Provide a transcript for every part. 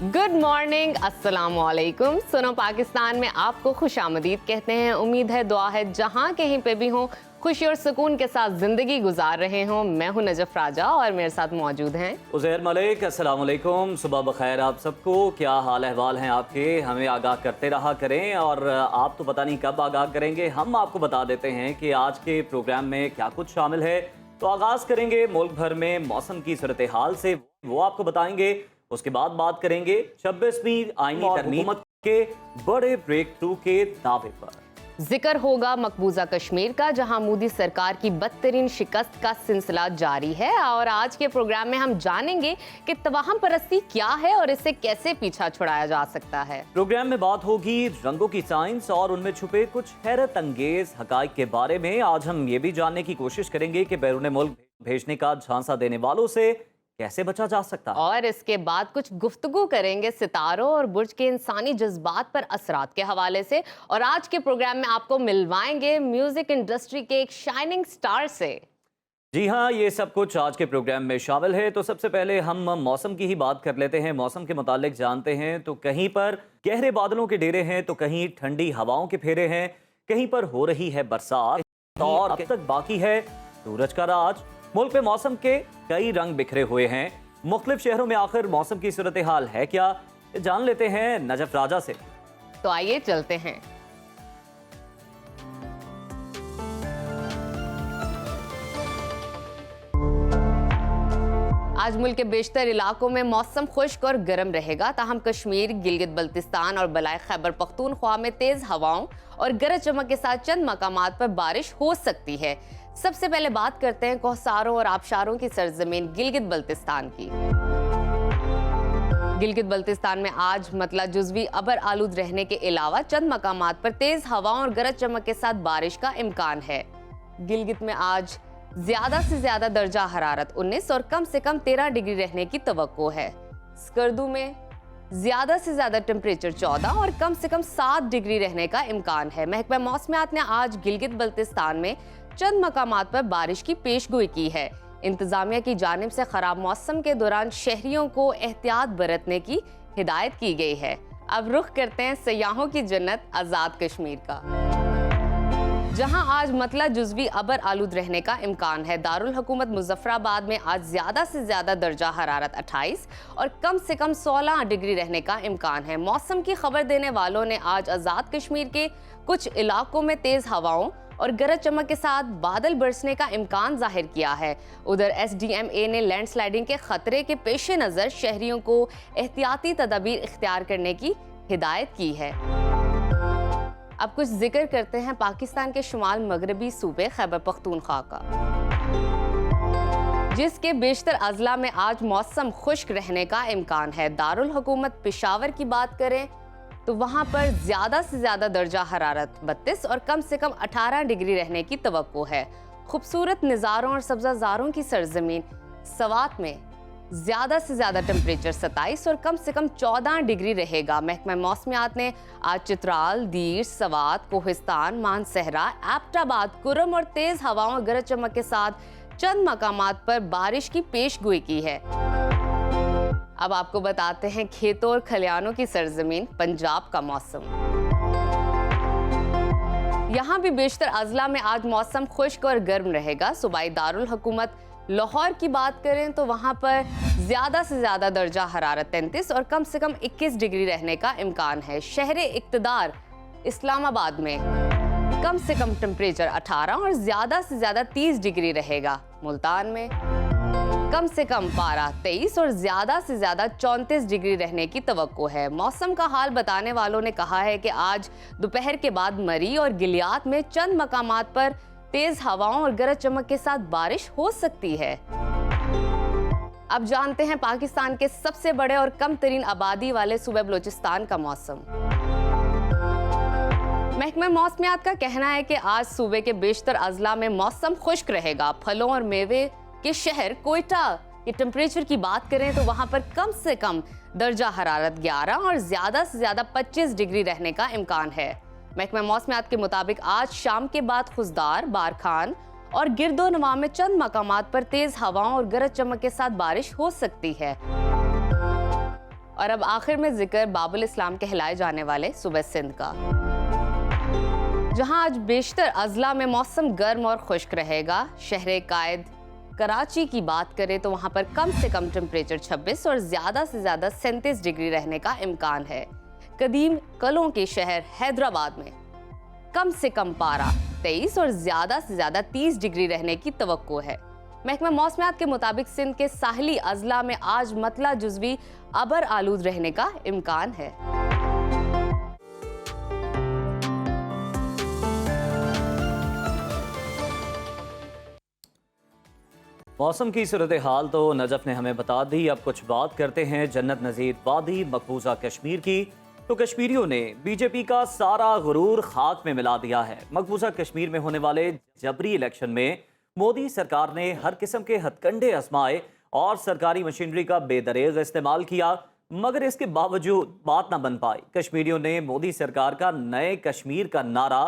Good morning, अस्सलाम वालेकुम। सुनो पाकिस्तान में आपको खुशामदीद कहते हैं। उम्मीद है, दुआ है जहाँ कहीं पे भी हों खुशी और सुकून के साथ जिंदगी गुजार रहे हों। मैं हूँ नजफ राजा और मेरे साथ मौजूद हैं उज़ैर मलिक। अस्सलाम वालेकुम, सुबह बखैर आप सबको। क्या हाल अहवाल हैं आपके? हमें आगाह करते रहा करें और आप तो पता नहीं कब आगाह करेंगे। हम आपको बता देते हैं कि आज के प्रोग्राम में क्या कुछ शामिल है। तो आगाज़ करेंगे मुल्क भर में मौसम की सूरत हाल से, वो आपको बताएंगे। उसके बाद बात करेंगे 26वीं आईनी तरमीम के बड़े ब्रेक थ्रू के दावे पर। जिक्र होगा मकबूजा कश्मीर का, जहां मोदी सरकार की बदतरीन शिकस्त का सिलसिला जारी है। और आज के प्रोग्राम में हम जानेंगे कि तवाहम परस्ती क्या है और इससे कैसे पीछा छुड़ाया जा सकता है। प्रोग्राम में बात होगी रंगों की साइंस और उनमें छुपे कुछ हैरत अंगेज हकाइक के बारे में। आज हम ये भी जानने की कोशिश करेंगे कि बैरून मुल्क भेजने का झांसा देने वालों से कैसे बचा जा सकता है। और इसके बाद कुछ गुफ्तगू करेंगे सितारों और बुर्ज के इंसानी जज्बात पर असरात के हवाले से। और आज के प्रोग्राम में आपको मिलवाएंगे म्यूजिक इंडस्ट्री के एक शाइनिंग स्टार से। जी हाँ, ये सब कुछ आज के प्रोग्राम में शामिल है। तो सबसे पहले हम मौसम की ही बात कर लेते हैं। मौसम के मुतालिक जानते हैं तो कहीं पर गहरे बादलों के डेरे हैं, तो कहीं ठंडी हवाओं के फेरे हैं, कहीं पर हो रही है बरसात और अब तक बाकी है सूरज का राज। मुल्क में मौसम के कई रंग बिखरे हुए हैं। मुख्तलिफ शहरों में आखिर मौसम की सूरत हाल है क्या, जान लेते हैं नजफ राजा से। तो आइए चलते हैं। आज मुल्क के बेशतर इलाकों में मौसम खुश्क और गर्म रहेगा। ताहम कश्मीर, गिलगित बल्तिस्तान और बलाए खैबर पख्तूनख्वा में तेज हवाओं और गरज चमक के साथ चंद मकामात पर बारिश हो सकती है। सबसे पहले बात करते हैं कोहसारों और आबशारों की सरजमीन गिलगित बल्तिस्तान की। गिलगित बल्तिस्तान में आज मतला जुज़वी अबर आलूद रहने के अलावा चंद मकामात पर तेज हवाओं और गरज चमक के साथ बारिश का इम्कान है। गिलगित में आज ज्यादा से ज्यादा दर्जा हरारत 19 और कम से कम 13 डिग्री रहने की तवक्को है। स्कर्दू में ज्यादा से ज्यादा टेम्परेचर 14 और कम से कम 7 डिग्री रहने का इम्कान है। महकमा मौसमियात ने आज गिलगित बल्तिस्तान में चंद मकामात पर बारिश की पेशगोई की है। इंतजामिया की जानिब से खराब मौसम के दौरान शहरियों को एहतियात बरतने की हिदायत की गई है। अब रुख करते हैं सयाहों की जन्नत आज़ाद कश्मीर का, जहां आज मतला जुज़वी अबर आलूद रहने का इम्कान है। दारुल हुकूमत मुजफ्फराबाद में आज ज्यादा से ज्यादा दर्जा हरारत 28 और कम से कम 16 डिग्री रहने का इम्कान है। मौसम की खबर देने वालों ने आज आज़ाद कश्मीर के कुछ इलाकों में तेज हवाओं और गरज चमक के साथ बादल बरसने का इम्कान जाहिर किया है। उधर SDMA ने लैंडस्लाइडिंग के खतरे के पेश नज़र शहरियों को एहतियाती तदाबीर इख्तियार करने की हिदायत की है। अब कुछ जिक्र करते हैं पाकिस्तान के शुमाल मगरबी सूबे खैबर पख्तूनख्वा का, जिसके बेशतर अजला में आज मौसम खुश्क रहने का इम्कान है। दारुल हुकूमत पेशावर की बात करें तो वहां पर ज्यादा से ज्यादा दर्जा हरारत 32 और कम से कम 18 डिग्री रहने की तवक्को है। खूबसूरत नज़ारों और सब्ज़ाज़ारों की सरजमीन सवात में ज्यादा से ज्यादा टेम्परेचर 27 और कम से कम 14 डिग्री रहेगा। महकमा मौसमियात ने आज चित्राल, दीर, सवात, कोहिस्तान, मानसहरा, एबटाबाद, कुरम और तेज हवाओं और गरज चमक के साथ चंद मकामात पर बारिश की पेशगोई की है। अब आपको बताते हैं खेतों और खलियानों की सरजमीन पंजाब का मौसम। यहाँ भी बेशतर अजला में आज मौसम खुश्क और गर्म रहेगा। सूबाई दारुल हुकूमत लाहौर की बात करें तो वहाँ पर ज्यादा से ज्यादा दर्जा हरारत 33 और कम से कम 21 डिग्री रहने का इम्कान है। शहरे इक़्तिदार इस्लामाबाद में कम से कम टेम्परेचर 18 और ज्यादा से ज्यादा 30 डिग्री रहेगा। मुल्तान में कम से कम पारा 23 और ज्यादा से ज्यादा 34 डिग्री रहने की तवक्को है। मौसम का हाल बताने वालों ने कहा है कि आज दोपहर के बाद मरी और गिलियात में चंद मकामात पर तेज हवाओं और गरज चमक के साथ बारिश हो सकती है। अब जानते हैं पाकिस्तान के सबसे बड़े और कम तरीन आबादी वाले सूबे बलोचिस्तान का मौसम। महकमा मौसमियात का कहना है कि आज सूबे के बेशतर अजला में मौसम खुश्क रहेगा। फलों और मेवे के शहर कोयटा के टेम्परेचर की बात करें तो वहां पर कम से कम दर्जा हरारत 11 और ज्यादा से ज्यादा 25 डिग्री रहने का इम्कान है। महकमा मौसमियात के मुताबिक आज शाम के बाद खुजदार, बारखान और गिरदोनवा में चंद मकामात पर तेज हवाओं और गरज चमक के साथ बारिश हो सकती है। और अब आखिर में जिक्र बाबुल इस्लाम कहलाए जाने वाले सूबे सिंध का, जहां आज बेशतर अजला में मौसम गर्म और खुश्क रहेगा। शहर कायद कराची की बात करें तो वहां पर कम से कम टेम्परेचर 26 और ज्यादा से ज्यादा 37 डिग्री रहने का इम्कान है। कदीम कलों के शहर हैदराबाद में कम से कम पारा 23 और ज्यादा से ज्यादा 30 डिग्री रहने की तवक्को है। महकमा मौसमियात के मुताबिक सिंध के साहली अजला में आज मतला जुज़वी अबर आलूद रहने का इम्कान है। मौसम की सूरत हाल तो नजफ ने हमें बता दी। अब कुछ बात करते हैं जन्नत नज़ीर वादी मकबूजा कश्मीर की। तो कश्मीरियों ने बीजेपी का सारा गुरूर खाक में मिला दिया है। मकबूजा कश्मीर में होने वाले जबरी इलेक्शन में मोदी सरकार ने हर किस्म के हथकंडे आजमाए और सरकारी मशीनरी का बेदरेग इस्तेमाल किया, मगर इसके बावजूद बात ना बन पाई। कश्मीरियों ने मोदी सरकार का नए कश्मीर का नारा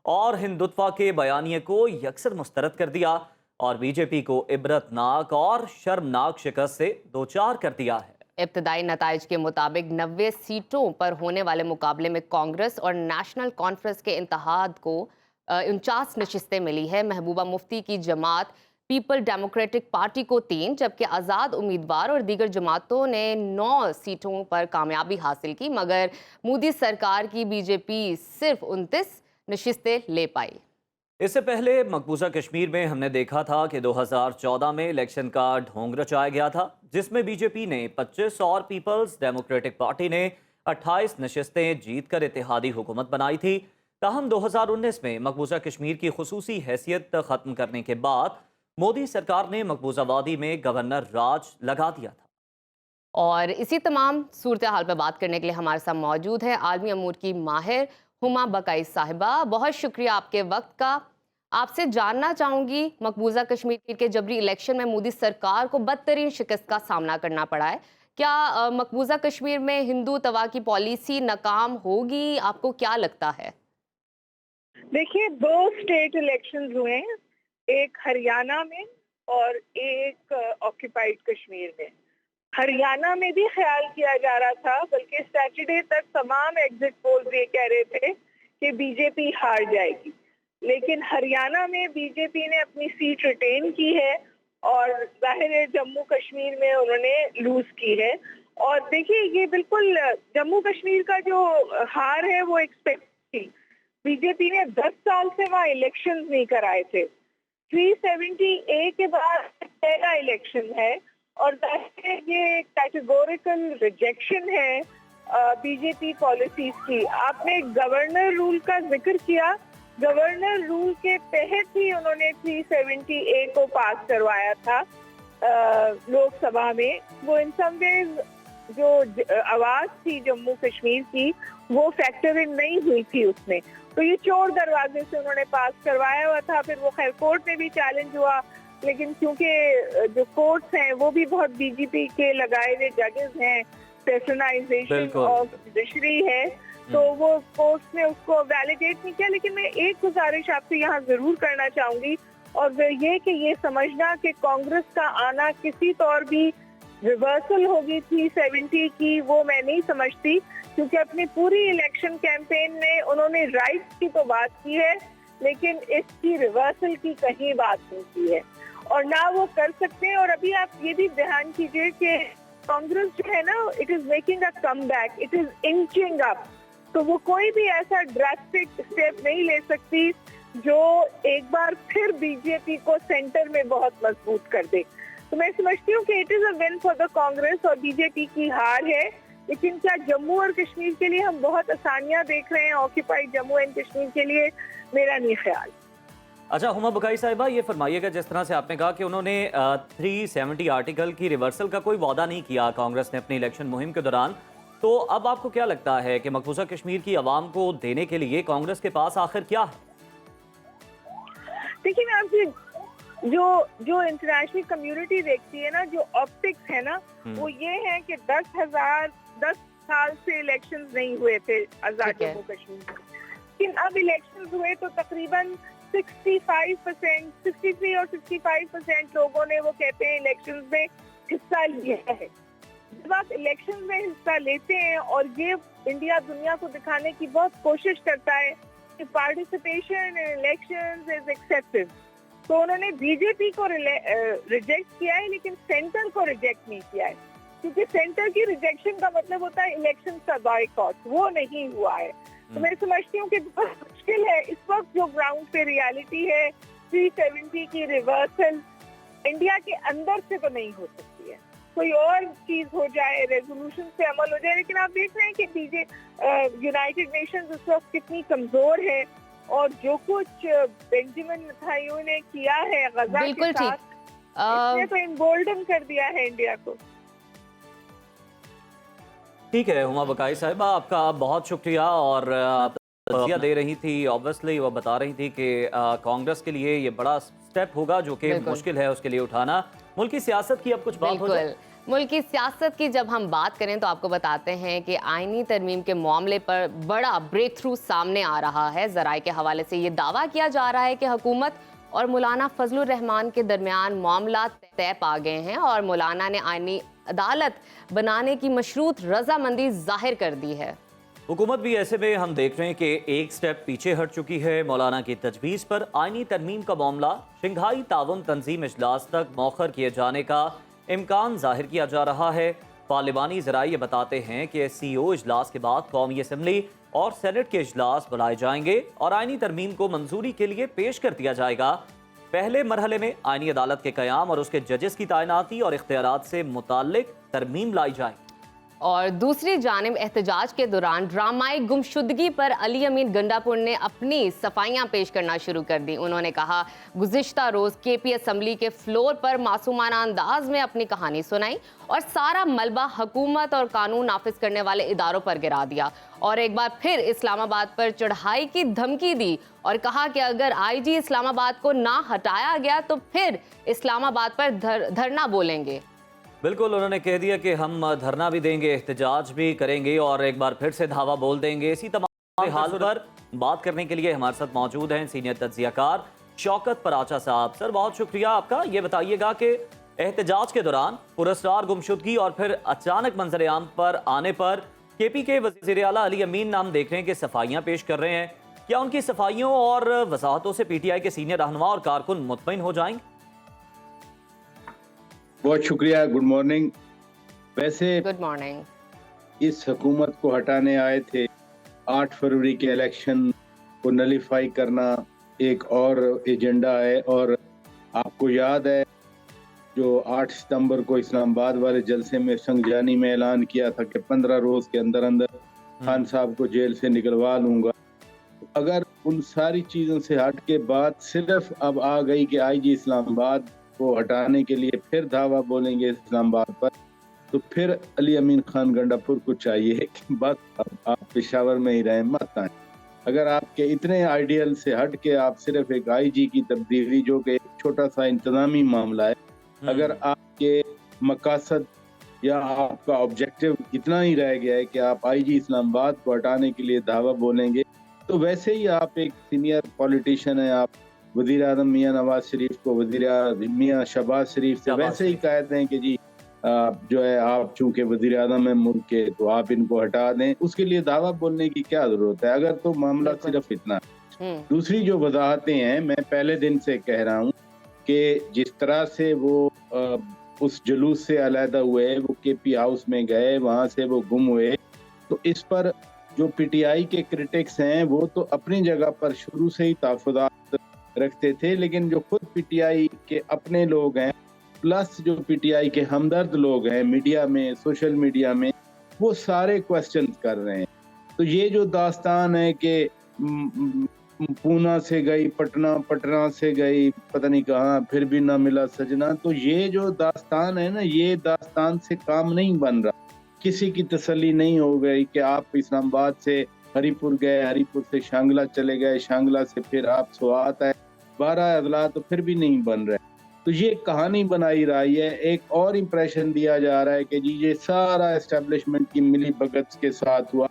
और हिंदुत्व के बयानिए को यकसर मुस्तरद कर दिया और बीजेपी को इबरतनाक और शर्मनाक शिकस्त से दो चार कर दिया है। इब्तदाई नताइज के मुताबिक 90 सीटों पर होने वाले मुकाबले में कांग्रेस और नेशनल कॉन्फ्रेंस के इत्तेहाद को 49 नशिस्तें मिली है। महबूबा मुफ्ती की जमात पीपल डेमोक्रेटिक पार्टी को 3, जबकि आज़ाद उम्मीदवार और दीगर जमातों ने 9 सीटों पर कामयाबी हासिल की, मगर मोदी सरकार की बीजेपी सिर्फ 29 नशिस्तें ले पाई। इससे पहले मकबूजा कश्मीर में हमने देखा था कि 2014 में इलेक्शन का ढोंग रचाया गया था, जिसमें बीजेपी ने 25 और पीपल्स डेमोक्रेटिक पार्टी ने 28 नशिस्तें जीतकर इत्तेहादी हुकूमत बनाई थी। ताहम 2019 में मकबूजा कश्मीर की खुसूसी हैसियत ख़त्म करने के बाद मोदी सरकार ने मकबूजा वादी में गवर्नर राज लगा दिया था। और इसी तमाम सूरत हाल पर बात करने के लिए हमारे साथ मौजूद है आलमी अमूर की माहिर हुमा बकाई साहिबा। बहुत शुक्रिया आपके वक्त का। आपसे जानना चाहूंगी, मकबूजा कश्मीर के जबरी इलेक्शन में मोदी सरकार को बदतरीन शिकस्त का सामना करना पड़ा है। क्या मकबूजा कश्मीर में हिंदू तवा की पॉलिसी नाकाम होगी? आपको क्या लगता है? देखिए, 2 स्टेट इलेक्शंस हुए हैं, एक हरियाणा में और एक ऑक्यूपाइड कश्मीर में। हरियाणा में भी ख्याल किया जा रहा था, बल्कि सैटरडे तक तमाम एग्जिट पोल्स ये कह रहे थे कि बीजेपी हार जाएगी, लेकिन हरियाणा में बीजेपी ने अपनी सीट रिटेन की है और जाहिर है जम्मू कश्मीर में उन्होंने लूज की है। और देखिए, ये बिल्कुल जम्मू कश्मीर का जो हार है वो एक्सपेक्ट थी। बीजेपी ने 10 साल से वहाँ इलेक्शंस नहीं कराए थे। 370A के बाद पहला इलेक्शन है और ये कैटेगोरिकल रिजेक्शन है बीजेपी पॉलिसीज की। आपने गवर्नर रूल का जिक्र किया, गवर्नर रूल के तहत ही उन्होंने 370A को पास करवाया था लोकसभा में। वो इन सम वेज जो आवाज थी जम्मू कश्मीर की वो फैक्टर इन नहीं हुई थी उसमें, तो ये चोर दरवाजे से उन्होंने पास करवाया हुआ था। फिर वो खैर कोर्ट में भी चैलेंज हुआ, लेकिन क्योंकि जो कोर्ट्स हैं वो भी बहुत बीजेपी के लगाए हुए जजेस हैं, पर्सनलाइजेशन ऑफ जुडिशरी है, तो वो कोर्ट्स ने उसको वैलिडेट नहीं किया। लेकिन मैं एक गुजारिश आपसे यहाँ जरूर करना चाहूंगी, और वो ये कि ये समझना कि कांग्रेस का आना किसी तौर भी रिवर्सल होगी 370 की, वो मैं नहीं समझती, क्योंकि अपनी पूरी इलेक्शन कैंपेन में उन्होंने राइट्स की तो बात की है, लेकिन इसकी रिवर्सल की कहीं बात नहीं की है और ना वो कर सकते हैं। और अभी आप ये भी ध्यान कीजिए कि कांग्रेस जो है ना, it is making a comeback, it is inching up, तो वो कोई भी ऐसा ड्रास्टिक स्टेप नहीं ले सकती जो एक बार फिर बीजेपी को सेंटर में बहुत मजबूत कर दे। तो मैं समझती हूँ कि it is a win for the Congress और बीजेपी की हार है। लेकिन क्या जम्मू और कश्मीर के लिए हम बहुत आसानियां देख रहे हैं ऑक्यूपाइड जम्मू एंड कश्मीर के लिए? मेरा नहीं ख्याल। अच्छा हुमा बकाई साहिबा, ये फरमाइएगा, जिस तरह से आपने कहा कि उन्होंने 370 आर्टिकल की रिवर्सल का कोई वादा नहीं किया कांग्रेस ने अपनी इलेक्शन मुहिम के दौरान, तो अब आपको क्या लगता है कि मकबूजा कश्मीर की आवाम को देने के लिए कांग्रेस के पास आखिर क्या है? देखिए, मैं आपसे जो इंटरनेशनल कम्युनिटी देखती है ना, जो ऑप्टिक्स है ना, वो ये है कि 10 साल से इलेक्शंस नहीं हुए थे आजाद जम्मू कश्मीर में, लेकिन अब इलेक्शंस हुए तो तकरीबन 65%, 63 और 65% लोगों ने, वो कहते हैं, इलेक्शंस में हिस्सा लिया है। जब आप इलेक्शन में हिस्सा लेते हैं और ये इंडिया दुनिया को दिखाने की बहुत कोशिश करता है कि participation in elections is excessive, तो उन्होंने बीजेपी को रिजेक्ट किया है लेकिन सेंटर को रिजेक्ट नहीं किया है, क्योंकि सेंटर की रिजेक्शन का मतलब होता है इलेक्शन का बॉयकॉट, वो नहीं हुआ है। तो मैं समझती हूँ कि बहुत मुश्किल है इस वक्त जो ग्राउंड पे रियलिटी है 370 की रिवर्सल इंडिया के अंदर से तो नहीं हो सकती है, कोई और चीज हो जाए, रेजोल्यूशन से अमल हो जाए। लेकिन आप देख रहे हैं कि यूनाइटेड नेशंस उस वक्त कितनी कमजोर है और जो कुछ बेंजामिन नेतन्याहू ने किया है गजा के साथ, इसने तो इम्बोल्डन कर दिया है इंडिया को। ठीक है हुमा बकाई साहिबा, आपका बहुत शुक्रिया। और तज़किया दे रही थी, ऑब्वियसली वो बता रही थी कि कांग्रेस के लिए ये बड़ा स्टेप होगा जो कि मुश्किल है उसके लिए उठाना। मुल्क की सियासत की अब कुछ बात हो जाए। मुल्क की सियासत की जब हम बात करें तो आपको बताते हैं कि आईनी तरमीम के मामले पर बड़ा ब्रेक थ्रू सामने आ रहा है। ज़राए के हवाले से ये दावा किया जा रहा है कि हुकूमत और मौलाना फजलुर रहमान के दरमियान मामला तय पा गए हैं और मौलाना ने आईनी अदालत बनाने की मशरूत रजामंदी जाहिर कर दी है। हुकूमत भी ऐसे में हम देख रहे हैं कि एक स्टेप पीछे हट चुकी है। मौलाना की तजवीज़ पर आईनी तरमीम का मामला शंघाई ताउन तंजीम इजलास तक मौखर किए जाने का इम्कान जाहिर किया जा रहा है। पार्लिमानी ज़राए ये बताते हैं कि SCO इजलास के बाद कौमी असम्बली और सेनेट के इजलास बुलाए जाएंगे और आईनी तरमीम को मंजूरी के लिए पेश कर दिया जाएगा। पहले मरहले में आईनी अदालत के क़याम और उसके जजेस की तैनाती और इख्तियारात से मुताल्लिक तरमीम लाई जाएगी। और दूसरी जानिब एहतजाज के दौरान ड्रामाई गुमशुदगी पर अली अमीन गंडापुर ने अपनी सफाइयां पेश करना शुरू कर दी। उन्होंने कहा गुज़िश्ता रोज़ KP असम्बली के फ्लोर पर मासूमाना अंदाज में अपनी कहानी सुनाई और सारा मलबा हुकूमत और कानून नाफिज करने वाले इदारों पर गिरा दिया और एक बार फिर इस्लामाबाद पर चढ़ाई की धमकी दी और कहा कि अगर IG इस्लामाबाद को ना हटाया गया तो फिर इस्लामाबाद पर धरना बोलेंगे। बिल्कुल, उन्होंने कह दिया कि हम धरना भी देंगे, एहतजाज भी करेंगे और एक बार फिर से धावा बोल देंगे। इसी तमाम हाल पर बात करने के लिए हमारे साथ मौजूद हैं सीनियर तज्जियाकार शौकत पराचा साहब। सर बहुत शुक्रिया आपका। ये बताइएगा कि एहतजाज के दौरान पुरस्कार गुमशुदगी और फिर अचानक मंजर-ए-आम पर आने पर KP के वज़ीर आला अली अमीन नाम देख रहे हैं कि सफाइयाँ पेश कर रहे हैं। क्या उनकी सफाइयों और वजाहतों से PTI के सीनियर रहनुमा और कारकुन मुतमईन हो जाएंगे? बहुत शुक्रिया, गुड मॉर्निंग। वैसे गुड मॉर्निंग। इस हुकूमत को हटाने आए थे, 8 फरवरी के इलेक्शन को नलीफाई करना एक और एजेंडा है। और आपको याद है जो 8 सितंबर को इस्लामाबाद वाले जलसे में संगजानी में ऐलान किया था कि 15 रोज के अंदर अंदर खान साहब को जेल से निकलवा लूंगा। अगर उन सारी चीजों से हट के बात सिर्फ अब आ गई कि IG इस्लामाबाद को हटाने के लिए फिर धावा बोलेंगे इस्लामाबाद पर, तो फिर अली अमीन खान गंडापुर को चाहिए कि बस अब आप पेशावर में ही रहें, मत आए। अगर आपके इतने आइडियल से हट के आप सिर्फ एक IG की तब्दीली, जो कि एक छोटा सा इंतजामी मामला है, अगर आपके मकासद या आपका ऑब्जेक्टिव इतना ही रह गया है कि आप IG इस्लामाबाद को हटाने के लिए धावा बोलेंगे, तो वैसे ही आप एक सीनियर पॉलिटिशियन है, आप वज़ीर आज़म मियां नवाज शरीफ को वज़ीर मियां शहबाज शरीफ से वैसे ही कहते हैं कि जी जो है आप चूंकि वज़ीर आज़म है मुल्क के, तो आप इनको हटा दें। उसके लिए दावा बोलने की क्या जरूरत है अगर तो मामला सिर्फ इतना। दूसरी जो वजाहतें हैं, मैं पहले दिन से कह रहा हूँ कि जिस तरह से वो उस जुलूस से अलहदा हुए, वो KP हाउस में गए, वहाँ से वो गुम हुए, तो इस पर जो PTI के क्रिटिक्स हैं वो तो अपनी जगह पर शुरू से ही तहफ़्फ़ुज़ात रखते थे, लेकिन जो खुद PTI के अपने लोग हैं प्लस जो PTI के हमदर्द लोग हैं मीडिया में, सोशल मीडिया में, वो सारे क्वेश्चन कर रहे हैं। तो ये जो दास्तान है कि पूना से गई पटना, पटना से गई पता नहीं कहाँ, फिर भी ना मिला सजना, तो ये जो दास्तान है ना, ये दास्तान से काम नहीं बन रहा। किसी की तसल्ली नहीं हो गई कि आप इस्लामाबाद से हरीपुर गए, हरीपुर से शांगला चले गए, शांगला से फिर आप सोआत आए, 12 अजला तो फिर भी नहीं बन रहे। तो ये कहानी बनाई रही है, एक और इम्प्रेशन दिया जा रहा है कि जी ये सारा एस्टेब्लिशमेंट की मिली भगत के साथ हुआ।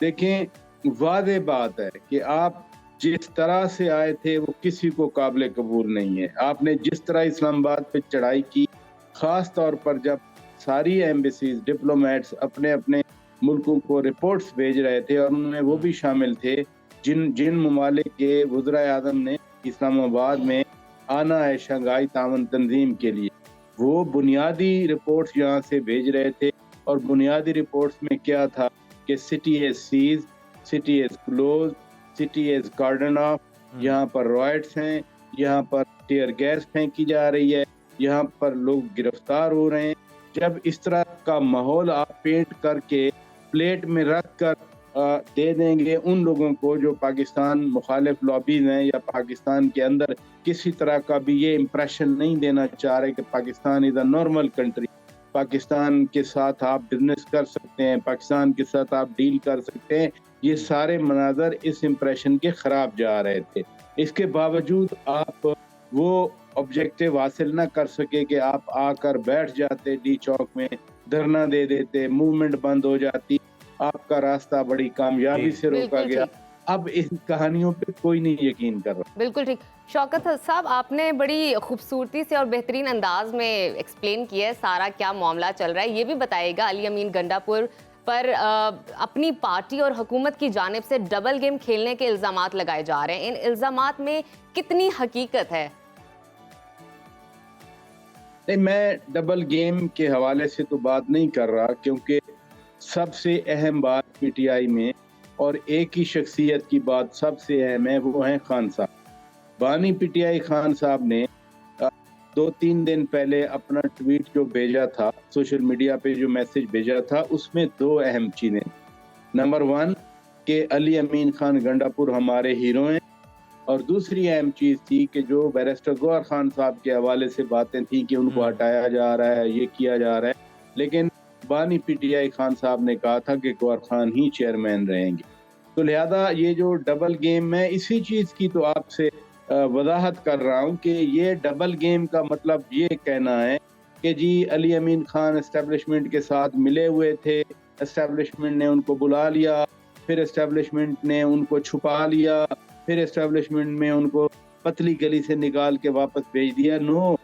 देखें, वादे बात है कि आप जिस तरह से आए थे वो किसी को काबिल कबूल नहीं है। आपने जिस तरह इस्लामाबाद पे चढ़ाई की, खास तौर पर जब सारी एम्बेसीज डिप्लोमेट्स अपने अपने मुल्कों को रिपोर्ट्स भेज रहे थे और उनमें वो भी शामिल थे जिन ममालिक के वज़ीर आज़म ने इस्लामाबाद में आना है शंघाई ताउन तंजीम के लिए, वो बुनियादी रिपोर्ट्स यहाँ से भेज रहे थे। और बुनियादी रिपोर्ट्स में क्या था कि city is seize, city is close, city is cordoned off, यहाँ पर रॉयट्स हैं, यहाँ पर टीयर गैस फेंकी जा रही है, यहाँ पर लोग गिरफ्तार हो रहे हैं। जब इस तरह का माहौल आप पेंट करके प्लेट में रख कर दे देंगे उन लोगों को जो पाकिस्तान मुखालिफ लॉबीज हैं या पाकिस्तान के अंदर किसी तरह का भी ये इम्प्रेशन नहीं देना चाह रहे कि Pakistan is a normal country, Pakistan के साथ आप बिजनेस कर सकते हैं, पाकिस्तान के साथ आप डील कर सकते हैं, ये सारे मनाजर इस इम्प्रेशन के ख़राब जा रहे थे। इसके बावजूद आप वो ऑब्जेक्टिव हासिल ना कर सके कि आप आकर बैठ जाते डी चौक में, धरना दे देते, मूवमेंट बंद हो जाती, आपका रास्ता बड़ी कामयाबी से रोका गया। अब इस कहानियों पे कोई नहीं यकीन कर रहा। बिल्कुल ठीक। शौकत साहब, आपने बड़ी खूबसूरती से और बेहतरीन अंदाज में एक्सप्लेन किया है सारा क्या मामला चल रहा है। ये भी बताइएगा, अली अमीन गंडापुर पर अपनी पार्टी और हुकूमत की जानिब से डबल गेम खेलने के इल्जामात लगाए जा रहे हैं, इन इल्जामात में कितनी हकीकत है? नहीं, मैं डबल गेम के हवाले से तो बात नहीं कर रहा, क्योंकि सबसे अहम बात पीटीआई में और एक ही शख्सियत की बात सबसे अहम है, वो है खान साहब। बानी पीटीआई खान साहब ने 2-3 दिन पहले अपना ट्वीट जो भेजा था, सोशल मीडिया पे जो मैसेज भेजा था, उसमें 2 अहम चीज़ें। नंबर 1 कि अली अमीन खान गंडापुर हमारे हीरो हैं, और दूसरी अहम चीज़ थी कि जो बैरिस्टर गौहर खान साहब के हवाले से बातें थी कि उनको हटाया जा रहा है, ये किया जा रहा है, लेकिन बानी पीटीआई खान साहब ने कहा था कि गौहर खान ही चेयरमैन रहेंगे। तो लिहाजा ये जो डबल गेम है, इसी चीज़ की तो आपसे वजाहत कर रहा हूँ कि ये डबल गेम का मतलब ये कहना है कि जी अली अमीन खान एस्टेब्लिशमेंट के साथ मिले हुए थे, एस्टेब्लिशमेंट ने उनको बुला लिया, फिर एस्टेब्लिशमेंट ने उनको छुपा लिया, फिर एस्टेब्लिशमेंट में उनको पतली गली से निकाल के वापस भेज दिया। नो,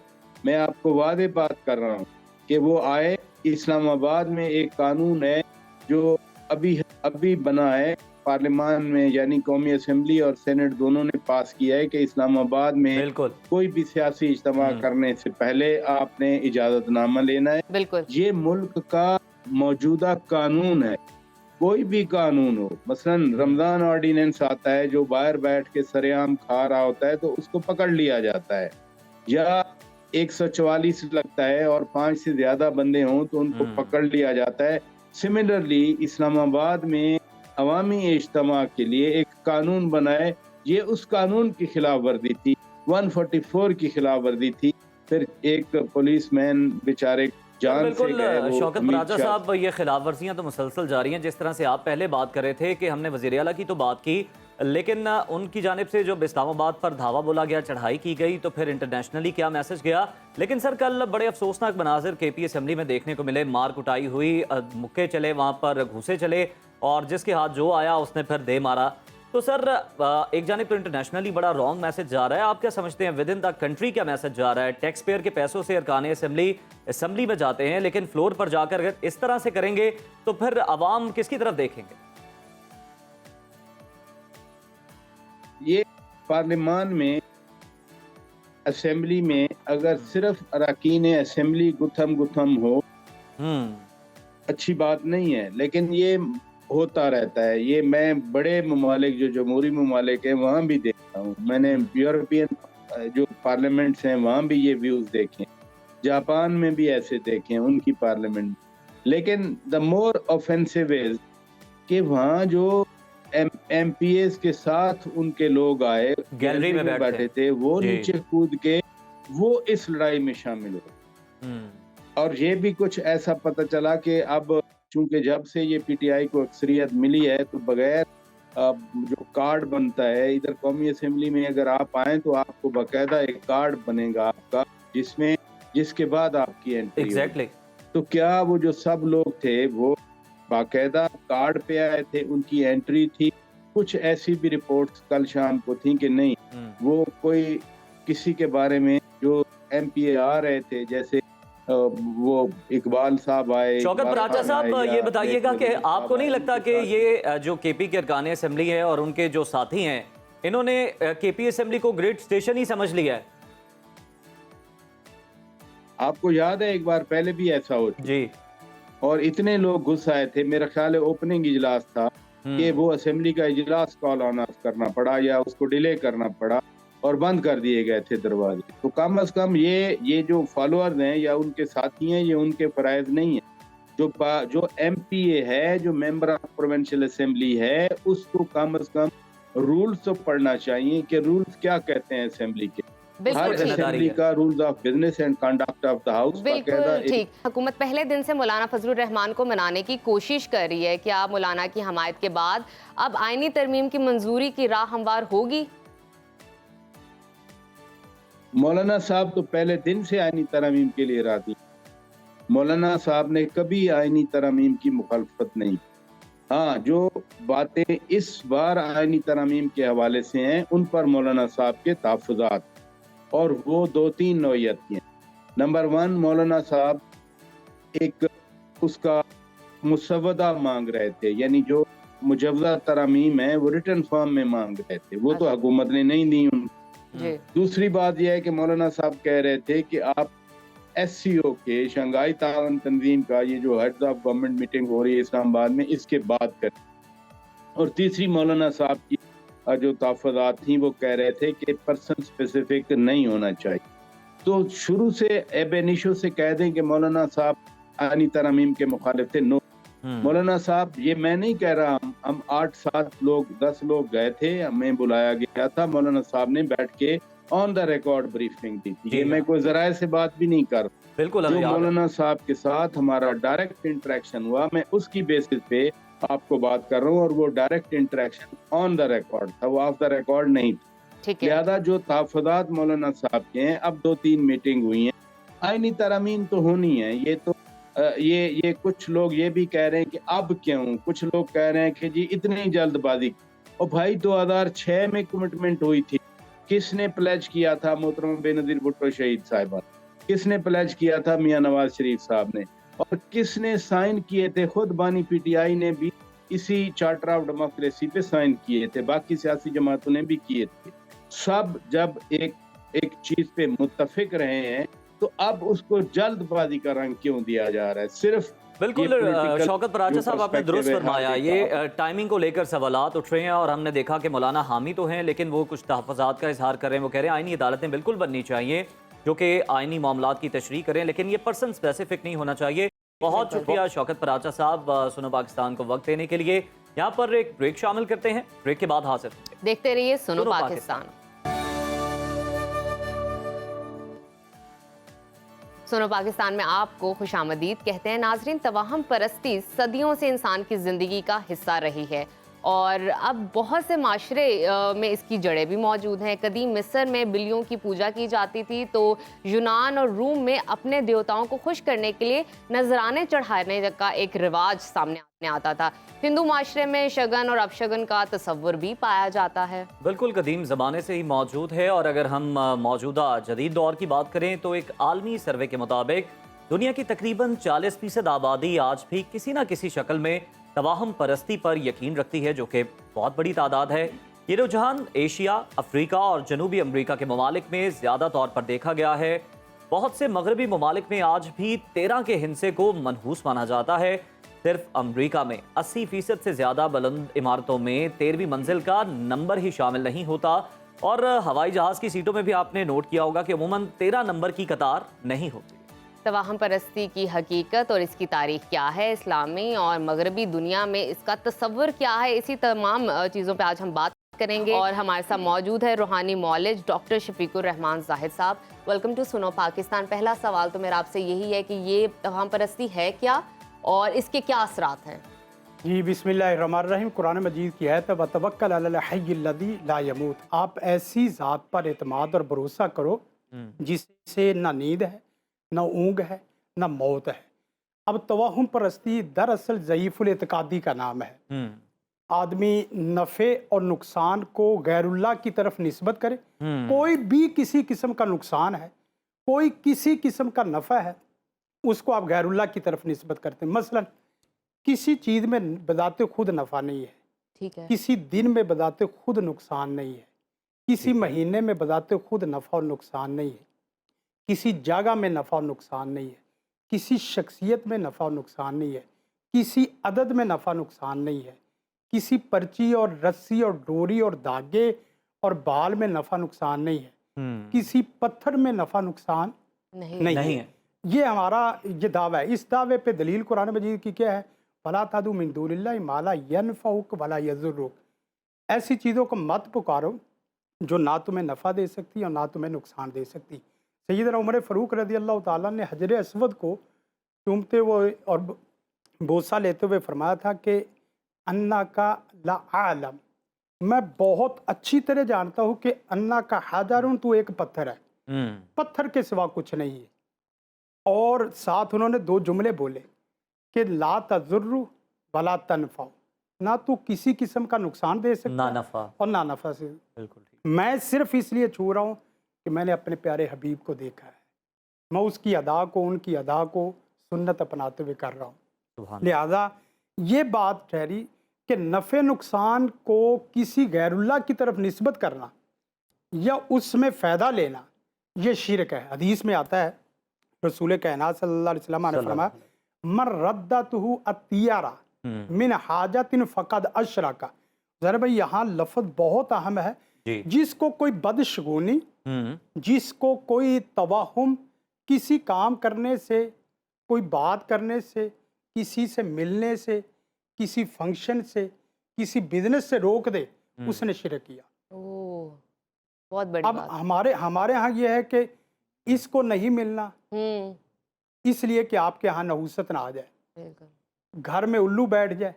मैं आपको वादे बात कर रहा हूँ कि वो आए। इस्लामाबाद में एक कानून है जो अभी बना है पार्लियामान में, यानी कौमी असेंबली और सेनेट दोनों ने पास किया है कि इस्लामाबाद में कोई भी सियासी इज्तिमा करने से पहले आपने इजाजतनामा लेना है। बिल्कुल, ये मुल्क का मौजूदा कानून है। कोई भी कानून हो, मसलन रमजान ऑर्डिनेंस आता है जो बाहर बैठ के सरेआम खा रहा होता है तो उसको पकड़ लिया जाता है, या 144 लगता है और 5 से ज्यादा बंदे हों तो उनको पकड़ लिया जाता है। सिमिलरली इस्लामाबाद में अवामी इज्तिमा के लिए एक कानून बना है, ये उस कानून की खिलाफ वर्जी थी, 144 की खिलाफ वर्जी थी। फिर एक पुलिसमैन बेचारे जान से गए। शौकत राजा साहब, ये खिलाफ वर्जियां तो मुसलसल जारी हैं। जिस तरह से आप पहले बात कर रहे थे कि हमने वज़ीर आला की तो बात की, लेकिन उनकी जानिब से जो इस्लामाबाद पर धावा बोला गया, चढ़ाई की गई, तो फिर इंटरनेशनली क्या मैसेज गया। लेकिन सर कल बड़े अफसोसनाक मनाजिर केपी असेंबली में देखने को मिले, मार कुटाई हुई, मुक्के चले, वहाँ पर घूसे चले, और जिसके हाथ जो आया उसने फिर दे मारा। तो सर एक जानिब तो इंटरनेशनली बड़ा रॉन्ग मैसेज जा रहा है, आप क्या समझते हैं विद इन द कंट्री क्या मैसेज जा रहा है? टैक्स पेयर के पैसों से अरकान असेंबली में जाते हैं, लेकिन फ्लोर पर जाकर अगर इस तरह से करेंगे तो फिर अवाम किसकी तरफ देखेंगे? ये पार्लियामान में, असेंबली में अगर सिर्फ अरकान असेंबली गुथम हो अच्छी बात नहीं है, लेकिन ये होता रहता है। ये मैं बड़े ममालिक जो जमहूरी ममालिक हैं वहाँ भी देखता हूँ, मैंने यूरोपियन जो पार्लियामेंट्स हैं वहाँ भी ये व्यूज़ देखे, जापान में भी ऐसे देखे उनकी पार्लियामेंट। लेकिन द मोर ऑफेंसिव इज कि वहाँ जो MPs के साथ उनके लोग आए, गैलरी में बैठे थे, वो नीचे कूद के वो इस लड़ाई में शामिल हो। और ये भी कुछ ऐसा पता चला कि अब चूंकि जब से ये पीटीआई को अक्सरियत मिली है तो बगैर जो कार्ड बनता है, इधर कौमी असेंबली में अगर आप आए तो आपको बाकायदा एक कार्ड बनेगा आपका, जिसके बाद आपकी एंट्री एग्जैक्टली। तो क्या वो जो सब लोग थे वो बाकायदा कार्ड पे आए थे, उनकी एंट्री थी? कुछ ऐसी भी रिपोर्ट्स कल शाम को थी कि नहीं, वो कोई किसी के बारे में जो MPA आ रहे थे, जैसे वो इकबाल साहब आए। शौकत बराचा साहब, ये बताइएगा कि आपको नहीं लगता कि ये जो केपी के अरकान असेंबली है और उनके जो साथी हैं, इन्होंने केपी असेंबली को ग्रेट स्टेशन ही समझ लिया है? आपको याद है एक बार पहले भी ऐसा हो जी। और इतने लोग घुस आए थे, मेरा ख्याल है ओपनिंग इजलास था कि वो असेंबली का इजलास कॉल ऑन करना पड़ा या उसको डिले करना पड़ा और बंद कर दिए गए थे दरवाजे। तो कम से कम ये जो फॉलोअर्स हैं या उनके साथी हैं, ये उनके फराइज नहीं है। जो एमपीए है, जो मेंबर ऑफ प्रोविंशियल असेंबली है, उसको कम से कम रूल्स तो पढ़ना चाहिए कि रूल्स क्या कहते हैं असेंबली के। हर असेंबली का rules of business and conduct of the house. बिल्कुल ठीक। हुकूमत पहले दिन से मौलाना फजलुर रहमान को मनाने की कोशिश कर रही है। क्या मौलाना की हमायत के बाद अब आईनी तरमीम की मंजूरी की राह हमवार होगी? मौलाना साहब तो पहले दिन से आईनी तरमीम के लिए राजी। मौलाना साहब ने कभी आईनी तरमीम की मुखालफत नहीं। हाँ, जो बातें इस बार आईनी तरमीम के हवाले से हैं, उन पर मौलाना साहब के तहफ़्फ़ुज़ात, और वो 2-3 नौइयत की हैं। नंबर 1, मौलाना साहब एक उसका मुसवदा मांग रहे थे, यानी जो मुजव्वज़ा तरमीम है वो रिटर्न फॉर्म में मांग रहे थे, वो तो हुकूमत ने नहीं दी उनको। दूसरी बात यह है कि मौलाना साहब कह रहे थे कि आप SCO के, शंघाई ताउन तंजीम का, ये जो हेड्स ऑफ गवर्नमेंट मीटिंग हो रही है इस्लामाबाद में, इसके बाद करें। और तीसरी मौलाना साहब की जो तहफ़्फ़ुज़ात थी वो कह रहे थे कि पर्सन स्पेसिफिक नहीं होना चाहिए। तो शुरू से एबेनिशो से कह दें कि मौलाना साहब आनी तरमीम के मुखालिफ थे। नो, मौलाना साहब, ये मैं नहीं कह रहा, हम 8-7 लोग 10 लोग गए थे, हमें बुलाया गया था, मौलाना साहब ने बैठ के ऑन द रिकॉर्ड ब्रीफिंग दी थी। ये मैं कोई ज़राए से बात भी नहीं कर रहा। बिल्कुल, जो मौलाना साहब के साथ हमारा डायरेक्ट इंटरेक्शन हुआ, मैं उसकी बेसिस पे आपको बात कर रहा हूँ, और वो direct interaction on the record था, वो ऑफ द रिकॉर्ड नहीं था। लिहाजा जो तहफ़्फ़ुज़ात मौलाना साहब के हैं, अब 2-3 मीटिंग हुई हैं, आईनी तरमीम तो होनी है। ये तो ये कुछ लोग ये भी कह रहे हैं कि अब क्यों, कुछ लोग कह रहे हैं कि जी इतनी जल्दबाजी। और भाई 2006 में कमिटमेंट हुई थी, किसने प्लेज किया था? मोहतरम बेनज़ीर भुट्टो शहीद साहिबा। किसने प्लेज किया था? मियां नवाज शरीफ साहब ने। और किसने साइन किए थे? खुद बानी PTI ने भी इसी चार्टर ऑफ डेमोक्रेसी पे साइन किए थे, बाकी सियासी जमातों ने भी किए थे। सब जब एक चीज पे मुत्तफिक रहे हैं, तो अब उसको जल्दबाजी का रंग क्यों दिया जा रहा है? सिर्फ बिल्कुल शौकत बराचा साहब, आपने दुरुस्त फरमाया। ये टाइमिंग को लेकर सवालात उठ रहे हैं और हमने देखा कि मौलाना हामी तो हैं, लेकिन वो कुछ तहफ़्फ़ुज़ात का इजहार कर रहे हैं। वो कह रहे हैं आईनी अदालतें बिल्कुल बननी चाहिए जो कि आईनी मामलात की तशरीह करें, लेकिन ये पर्सन स्पेसिफिक नहीं होना चाहिए। बहुत शुक्रिया शौकत बराचा साहब, सुनो पाकिस्तान को वक्त देने के लिए। यहाँ पर एक ब्रेक शामिल करते हैं, ब्रेक के बाद हाजिर देखते रहिए सुनो पाकिस्तान। सुनो पाकिस्तान में आपको खुशामदीद कहते हैं। नाजरीन, तवाहम परस्ती सदियों से इंसान की ज़िंदगी का हिस्सा रही है और अब बहुत से माशरे में इसकी जड़ें भी मौजूद हैं। कदीम मिस्र में बिल्लियों की पूजा की जाती थी, तो यूनान और रूम में अपने देवताओं को खुश करने के लिए नजराने चढ़ाने का एक रिवाज सामने आता था। हिंदू माशरे में शगन और अपशगन का तस्वुर भी पाया जाता है। बिल्कुल कदीम ज़माने से ही मौजूद है। और अगर हम मौजूदा जदीद दौर की बात करें तो एक आलमी सर्वे के मुताबिक दुनिया की तकरीबन 40% आबादी आज भी किसी न किसी शक्ल में तवाहम परस्ती पर यकीन रखती है, जो कि बहुत बड़ी तादाद है। ये रुझान एशिया, अफ्रीका और जनूबी अमरीका के ममालिक में ज़्यादा तौर पर देखा गया है। बहुत से मगरबी ममालिक में आज भी 13 के हिंसे को मनहूस माना जाता है। सिर्फ अमरीका में 80% से ज़्यादा बुलंद इमारतों में 13वीं मंजिल का नंबर ही शामिल नहीं होता। और हवाई जहाज़ की सीटों में भी आपने नोट किया होगा कि अमूमन 13 नंबर की कतार नहीं होती। तवाहम परस्ती की हकीकत और इसकी तारीख क्या है, इस्लामी और मगरबी दुनिया में इसका तस्वुर क्या है, इसी तमाम चीज़ों पे आज हम बात करेंगे। और हमारे साथ मौजूद है रूहानी मौलिज डॉक्टर शफीकुर रहमान जाहिद साहब। वेलकम टू सुनो पाकिस्तान। पहला सवाल तो मेरा आपसे यही है कि ये तवाहम परस्ती है क्या और इसके क्या असरात हैं? जी, बिस्मिल्लाहिर्रहमानिर्रहीम। कुरान मजीद की आयत है, वतवक्कल अलल हय्यिल्लज़ी ला यमूत। आप ऐसी ज़ात पर एतमाद और भरोसा करो जिससे ना नींद है, ना ऊँग है, ना मौत है। अब तवाहुम परस्ती दरअसल ज़ईफ़ुल इत्क़ादी का नाम है। आदमी नफ़े और नुकसान को गैरुल्लाह की तरफ निस्बत करे। कोई भी किसी किस्म का नुकसान है, कोई किसी किस्म का नफ़ा है, उसको आप गैरुल्लाह की तरफ निस्बत करते हैं। मसलन किसी चीज़ में बजाते खुद नफ़ा नहीं है, ठीक है। किसी दिन में बजाते खुद नुकसान नहीं है, किसी महीने में बजाते खुद नफ़ा और नुकसान नहीं है, किसी जगह में नफ़ा और नुकसान नहीं है, किसी शख्सियत में नफ़ा और नुकसान नहीं है, किसी अदद में नफ़ा नुकसान नहीं है, किसी पर्ची और रस्सी और डोरी और धागे और बाल में नफ़ा नुकसान नहीं है, किसी पत्थर में नफ़ा नुकसान नहीं नहीं है। है। ये हमारा ये दावा है। इस दावे पे दलील कुरान मजीद की क्या है? वला तादू मिन दूनिल्लाहि मा ला यनफउक वला यज़ुरुक। ऐसी चीज़ों को मत पुकारो जो ना तुम्हें नफ़ा दे सकती और ना तुम्हें नुकसान दे सकती। सैयदना उमर फ़ारूक रज़ी अल्लाह ताला ने हजर अस्वद को चूमते हुए और बोसा लेते हुए फरमाया था कि अन्ना का ला आलम, मैं बहुत अच्छी तरह जानता हूँ कि अन्ना का हाजरुन, तू एक पत्थर है, पत्थर के सिवा कुछ नहीं है। और साथ उन्होंने दो जुमले बोले कि ला तजुर्रु वला तनफा, ना तू किसी किस्म का नुकसान दे सकता ना है नफा। और ना नफ़ा से। बिल्कुल ठीक। मैं सिर्फ इसलिए छू रहा हूँ कि मैंने अपने प्यारे हबीब को देखा है, मैं उसकी अदा को, उनकी अदा को सुन्नत अपनाते हुए कर रहा हूँ। सुभान लिहाजा ये बात ठहरी कि नफ़े नुकसान को किसी गैरुल्लाह की तरफ निस्बत करना या उसमें फ़ायदा लेना, ये शिरक है। हदीस में आता है, रसूल कायनात सल्लल्लाहु अलैहि वसल्लम ने फरमाया, मर रद्दतहु अतियारा मिन हाजतिन फ़क़द अशरका। ज़रा भाई यहाँ लफ्ज़ बहुत अहम है। जी। जिसको कोई बदशगुनी, जिसको कोई तवहुम, किसी काम करने से, कोई बात करने से, किसी से मिलने से, किसी फंक्शन से, किसी बिजनेस से रोक दे, उसने शिरक किया। ओह, बहुत बड़ी अब बात। हमारे यहाँ ये है कि इसको नहीं मिलना इसलिए कि आपके यहाँ नहूसत ना आ जाए, बिल्कुल। घर में उल्लू बैठ जाए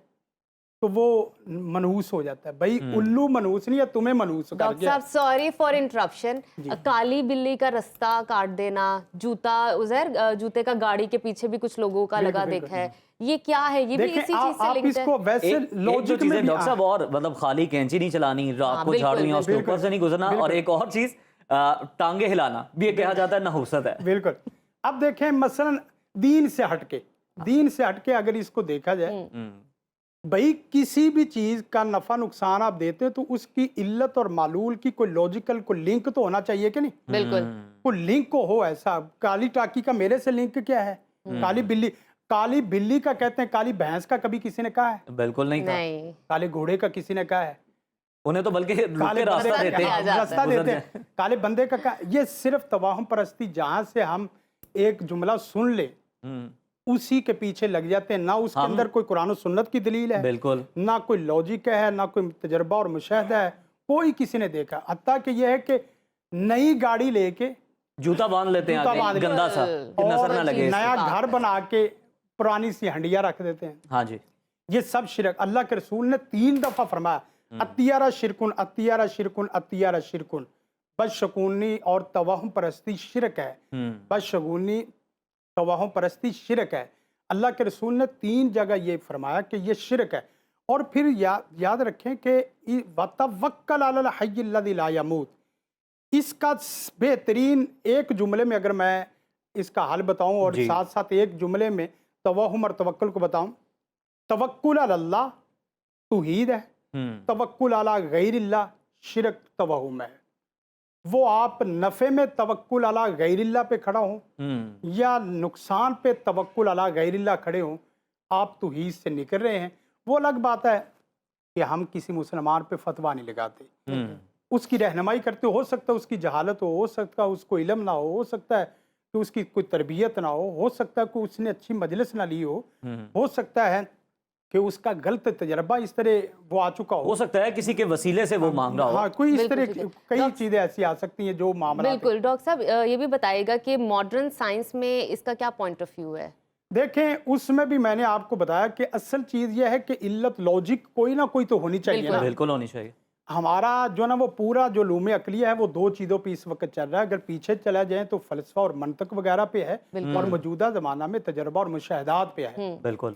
तो वो मनहूस हो जाता है। भाई उल्लू मनहूस नहीं है, तुम्हें मनहूस कर डॉक्टर गया। साहब सॉरी फॉर इंटरप्शन, जी। काली बिल्ली का रास्ता काट देना, जूता उज़ैर जूते का गाड़ी के पीछे भी कुछ लोगों का बिल्कुल, लगा बिल्कुल। देखा है, ये क्या है? ये भी देखें इसी चीज से आप लिंक्ड है। इसको वैसे एक जो लॉजिक चीज़ में है भी डॉक्टर साहब, और मतलब खाली कैंची नहीं चलानी, रात हाँ, को बिल्कुल, झाड़ू या उसके बिल्कुल। ऊपर से नहीं गुजरना, और एक और चीज टांगे हिलाना भी ये कहा जाता है नहुसत है। बिल्कुल। अब देखें मसलन दीन से हटके अगर इसको देखा जाए, भाई किसी भी चीज का नफा नुकसान आप देते हो तो उसकी इल्लत और मालूल की कोई लॉजिकल कोई लिंक तो होना चाहिए कि नहीं? बिल्कुल। कोई लिंक को हो ऐसा। काली टाकी का मेरे से लिंक क्या है? काली बिल्ली का कहते हैं, काली भैंस का कभी किसी ने कहा है? बिल्कुल नहीं था। नहीं, काले घोड़े का किसी ने कहा है? उन्हें तो बल्कि रुक के काले रास्ता बंदे देते का हाँ, हैं, रास्ता गुजर देते जाए। हैं। काले बंदे का ये सिर्फ तवाहुम परस्ती, जहां से हम एक जुमला सुन ले उसी के पीछे लग जाते हैं। ना उसके हम- अंदर कोई कुरान और सुन्नत की दलील है, बिल्कुल। ना कोई लॉजिक है, ना कोई तजर्बा और मुशाहदा है, कोई किसी ने देखा। हत्ता कि यह है कि नई गाड़ी लेके जूता बांध लेते हैं जूता आगे, बांध लेते गंदा सा कि नजर ना और लगे। नया बात घर है। बना के पुरानी सी हंडिया रख देते हैं। हाँ जी। ये सब शिरक। अल्लाह के रसूल ने 3 दफा फरमाया, अतियारा शिरकुन, अतियारा शिरकुन, अतियारा शिरकुन। बदशगुनी और तवाहुम परस्ती शिरक है। बदशगुनी, तवाहुम परस्ती शिरक है। अल्लाह के रसूल ने 3 जगह ये फरमाया कि ये शिरक है। और फिर याद रखें कि वतवक्कल अलल हय्यिल लज़ी ला यमूत, इसका बेहतरीन एक जुमले में अगर मैं इसका हल बताऊं और जी। साथ साथ एक जुमले में तवहुम और तवक्कुल को बताऊं, तवक्कुल अल्लाह तौहीद है, तवक्कुल अला गैरिल्लाह शिरक तवहुम है। वो आप नफ़े में तवक्कुल अला गैरिल्लाह पे खड़ा हो या नुकसान पे तवक्कुल अला गैरिल्लाह खड़े हो, आप तौहीद से निकल रहे हैं। वो अलग बात है कि हम किसी मुसलमान पे फतवा नहीं लगाते, उसकी रहनुमाई करते। हो सकता है उसकी जहालत हो सकता है उसको इल्म ना हो सकता है कि उसकी कोई तरबियत ना हो सकता है कि उसने अच्छी मजलिस ना ली हो सकता है कि उसका गलत तजर्बा इस तरह वो आ चुका हो सकता है किसी के वसीले से वो मांग रहा हो। हाँ, कोई इस बिल्कुल तरह ठीक है। कई डॉक्टर- चीजें ऐसी आ सकती हैं जो मामला। बिल्कुल। डॉक्टर साहब ये भी बताइएगा कि मॉडर्न साइंस में इसका क्या पॉइंट ऑफ व्यू है? देखें उसमें भी मैंने आपको बताया कि असल चीज यह है कि इल्लत लॉजिक कोई ना कोई तो होनी चाहिए ना। बिल्कुल होनी चाहिए। हमारा जो ना वो पूरा जो लूम अकलिया है वो 2 चीज़ों पे इस वक्त चल रहा है। अगर पीछे चला जाए तो फलसफा और मंतक वगैरह पे है, और मौजूदा ज़माना में तजर्बा और मुशाहदात पे है। बिल्कुल।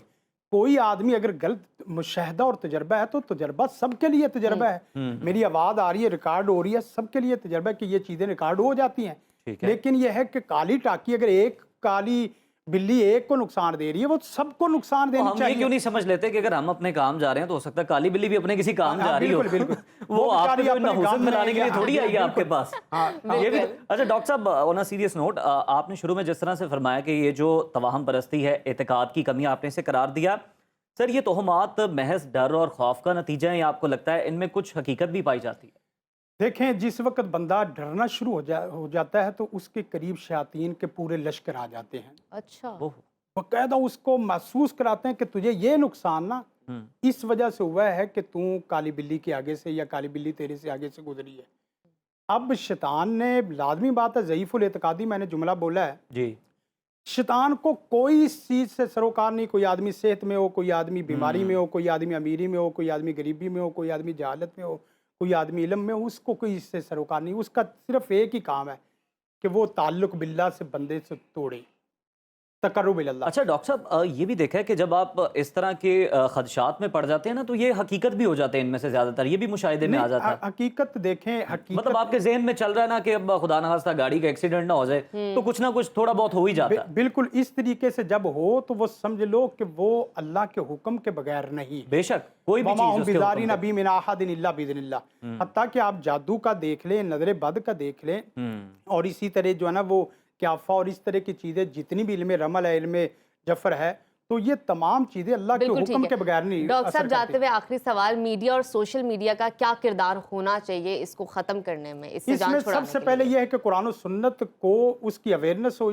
कोई आदमी अगर गलत मुशाहदा और तजर्बा है तो तजर्बा सबके लिए तजर्बा है। मेरी आवाज़ आ रही है, रिकॉर्ड हो रही है, सबके लिए तजर्बा है कि ये चीज़ें रिकॉर्ड हो जाती हैं। ठीक है। लेकिन यह है कि काली टाकी, अगर एक काली बिल्ली एक को नुकसान दे रही है, वो सबको नुकसान तो देनी हम ये चाहिए। क्यों नहीं समझ लेते कि अगर हम अपने काम जा रहे हैं तो हो सकता है काली बिल्ली भी अपने किसी काम हाँ, जा रही हो। बिल्कुल, बिल्कुल। वो वो आपको बेचारी कोई अपने नहुसत काम में मिलाने के लिए है, थोड़ी आई है बिल्कुल। आपके पास। हाँ, ये भी अच्छा डॉक्टर साहब, ऑन अ सीरियस नोट, आपने शुरू में जिस तरह से फरमाया कि ये जो तवाहम परस्ती है, एतकाद की कमी, आपने इसे करार दिया। सर, ये तोहमात महज डर और खौफ का नतीजा है या आपको लगता है इनमें कुछ हकीकत भी पाई जाती है? देखें, जिस वक्त बंदा डरना शुरू हो जाता है तो उसके करीब शयातीन के पूरे लश्कर आ जाते हैं। अच्छा। ओह, बाकायदा उसको महसूस कराते हैं कि तुझे ये नुकसान ना इस वजह से हुआ है कि तू काली बिल्ली के आगे से या काली बिल्ली तेरे से आगे से गुजरी है। अब शैतान ने, लाजमी बात है, ज़ईफ़ुल एतकादी मैंने जुमला बोला है, जी। शैतान को कोई इस चीज़ से सरोकार नहीं। कोई आदमी सेहत में हो, कोई आदमी बीमारी में हो, कोई आदमी अमीरी में हो, कोई आदमी गरीबी में हो, कोई आदमी जहालत में हो, कोई आदमी इल्म में हो, उसको कोई इससे सरोकार नहीं। उसका सिर्फ एक ही काम है कि वो ताल्लुक बिल्ला से बंदे से तोड़े, तकर्रुब इल्लाह। अच्छा डॉक्टर साहब, ये भी देखा है कि जब आप इस तरह के खदशात में पड़ जाते हैं ना, तो ये हकीकत भी हो जाते हैं इनमें से ज्यादातर, ये भी मुशाहिदे में आ जाता है। हकीकत देखें, हकीकत मतलब आपके जहन में चल रहा है ना कि अब खुदा ना खास्ता गाड़ी का एक्सीडेंट ना हो जाए, तो कुछ ना कुछ थोड़ा बहुत हो ही जाता है। बिल्कुल इस तरीके से जब हो तो वो समझ लो कि वो अल्लाह के हुक्म के बगैर नहीं। बेशक कोई भी वमा चीज हुम उसके हुक्म बिज़ारिन पे। अबी मिन अहदिन इल्ला बिइज़निल्लाह। हत्ता कि आप जादू का देख लें, नजर बद का देख लें, और इसी तरह जो है ना वो क्याफा और इस तरह की चीज़ें जितनी भी इल्म रमल है, इल्म जफर है, तो ये तमाम चीज़ें अल्लाह के बिल्कुल ठीक हुक्म है। के बगैर नहीं डॉक्टर असर साहब, जाते करती। हुए आखिरी सवाल, मीडिया और सोशल मीडिया का क्या किरदार होना चाहिए इसको खत्म करने में, इससे जान इसमें छुड़ाने सबसे के पहले लिए? यह है कि कुरान और सुन्नत को उसकी अवेयरनेस हो,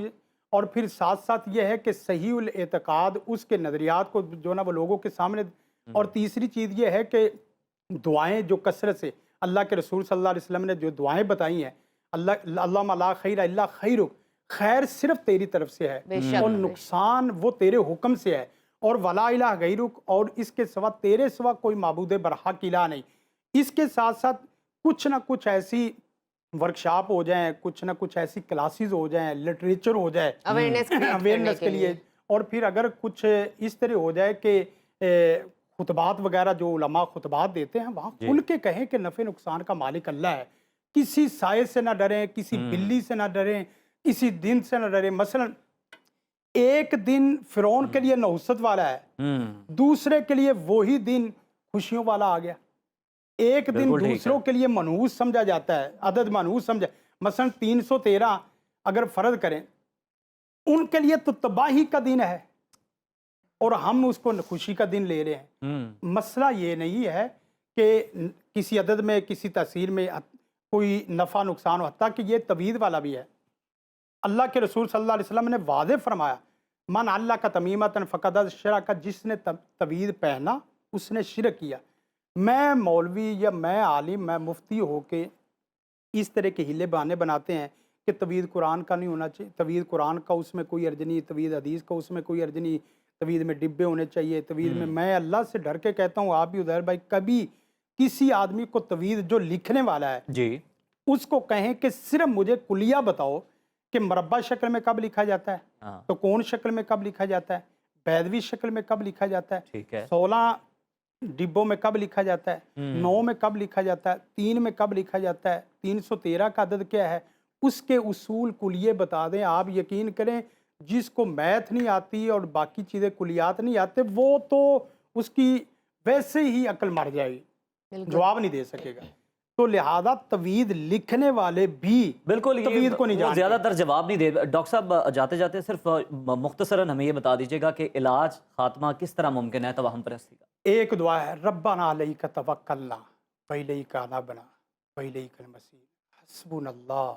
और फिर साथ साथ यह है कि सही उल एतकाद, उसके नज़रियात को जो ना वो लोगों के सामने। और तीसरी चीज़ यह है कि दुआएं जो कसरत से, अल्लाह के रसूल सल्लल्लाहु अलैहि वसल्लम ने जो दुआएं बताई हैं, अल्लाह ला खैर इल्ला खैरुक, खैर सिर्फ तेरी तरफ से है बेशक, और नुकसान वो तेरे हुक्म से है, और वला इलाहा गैरुक, और इसके सिवा तेरे सिवा कोई माबूद बरहक इला नहीं। इसके साथ साथ कुछ ना कुछ ऐसी वर्कशॉप हो जाएं, कुछ ना कुछ ऐसी क्लासेस हो जाएं, लिटरेचर हो जाए अवेयरनेस अवेयरनेस के लिए। और फिर अगर कुछ इस तरह हो जाए कि खुतबात वगैरह जो उलमा खुतबात देते हैं वहाँ खुल के कहें कि नफ़े नुकसान का मालिक अल्लाह है, किसी साए से ना डरें, किसी बिल्ली से ना डरें, किसी दिन से ना डरें। मसलन एक दिन फिरौन के लिए नहुसत वाला है, दूसरे के लिए वही दिन खुशियों वाला आ गया। एक दिन बिल्कुल ठीक दूसरों के लिए मनहूस समझा जाता है, अदद मनहूस समझा। मसलन 313 अगर फर्ज करें, उनके लिए तो तबाही का दिन है और हम उसको खुशी का दिन ले रहे हैं। मसला ये नहीं है कि किसी अदद में, किसी तहसील में कोई नफ़ा नुकसान हो, हत्ता कि ये तवीद वाला भी है। अल्लाह के रसूल सल्लल्लाहु अलैहि वसल्लम ने वाज़ेह फरमाया, मन अल्लाह का तमीमतन फ़क़द शिरक, जिसने तवीद पहना उसने शिरक किया। मैं मौलवी या मैं आलिम, मैं मुफ्ती होके इस तरह के हीले बहाने बनाते हैं कि तवीद कुरान का नहीं होना चाहिए, तवीद कुरान का उसमें कोई अर्ज नहीं, तवीद हदीस का उसमें कोई अर्ज नहीं, तवीद में डिब्बे होने चाहिए, तवीद में। मैं अल्लाह से डर के कहता हूँ, आप भी उधर भाई, कभी किसी आदमी को तवीद जो लिखने वाला है जी, उसको कहें कि सिर्फ मुझे कुलिया बताओ कि मरब्बा शक्ल में कब लिखा जाता है, तो कौन शक्ल में कब लिखा जाता है, बैदवी शक्ल में कब लिखा जाता है, ठीक है, 16 डिब्बों में कब लिखा जाता है, 9 में कब लिखा जाता है, 3 में कब लिखा जाता है, 313 का अदद क्या है, उसके उसूल कुलिये बता दें। आप यकीन करें, जिसको मैथ नहीं आती और बाकी चीज़ें कुलियात नहीं आते, वो तो उसकी वैसे ही अकल मर जाएगी, जवाब नहीं दे सकेगा। तो लिहाजा तवीद लिखने वाले भी बिल्कुल तवीद को नहीं जानते। ज्यादातर जवाब नहीं दे। डॉक्टर साहब, जाते जाते सिर्फ मुख्तसरन हमें ये बता दीजिएगा कि इलाज खात्मा किस तरह मुमकिन है तवाहम परस्ती का? एक दुआ है, रब्बना अलैका तवक्कलना व इलैका अनाबना व इलैकल मसीह हस्बुनल्लाह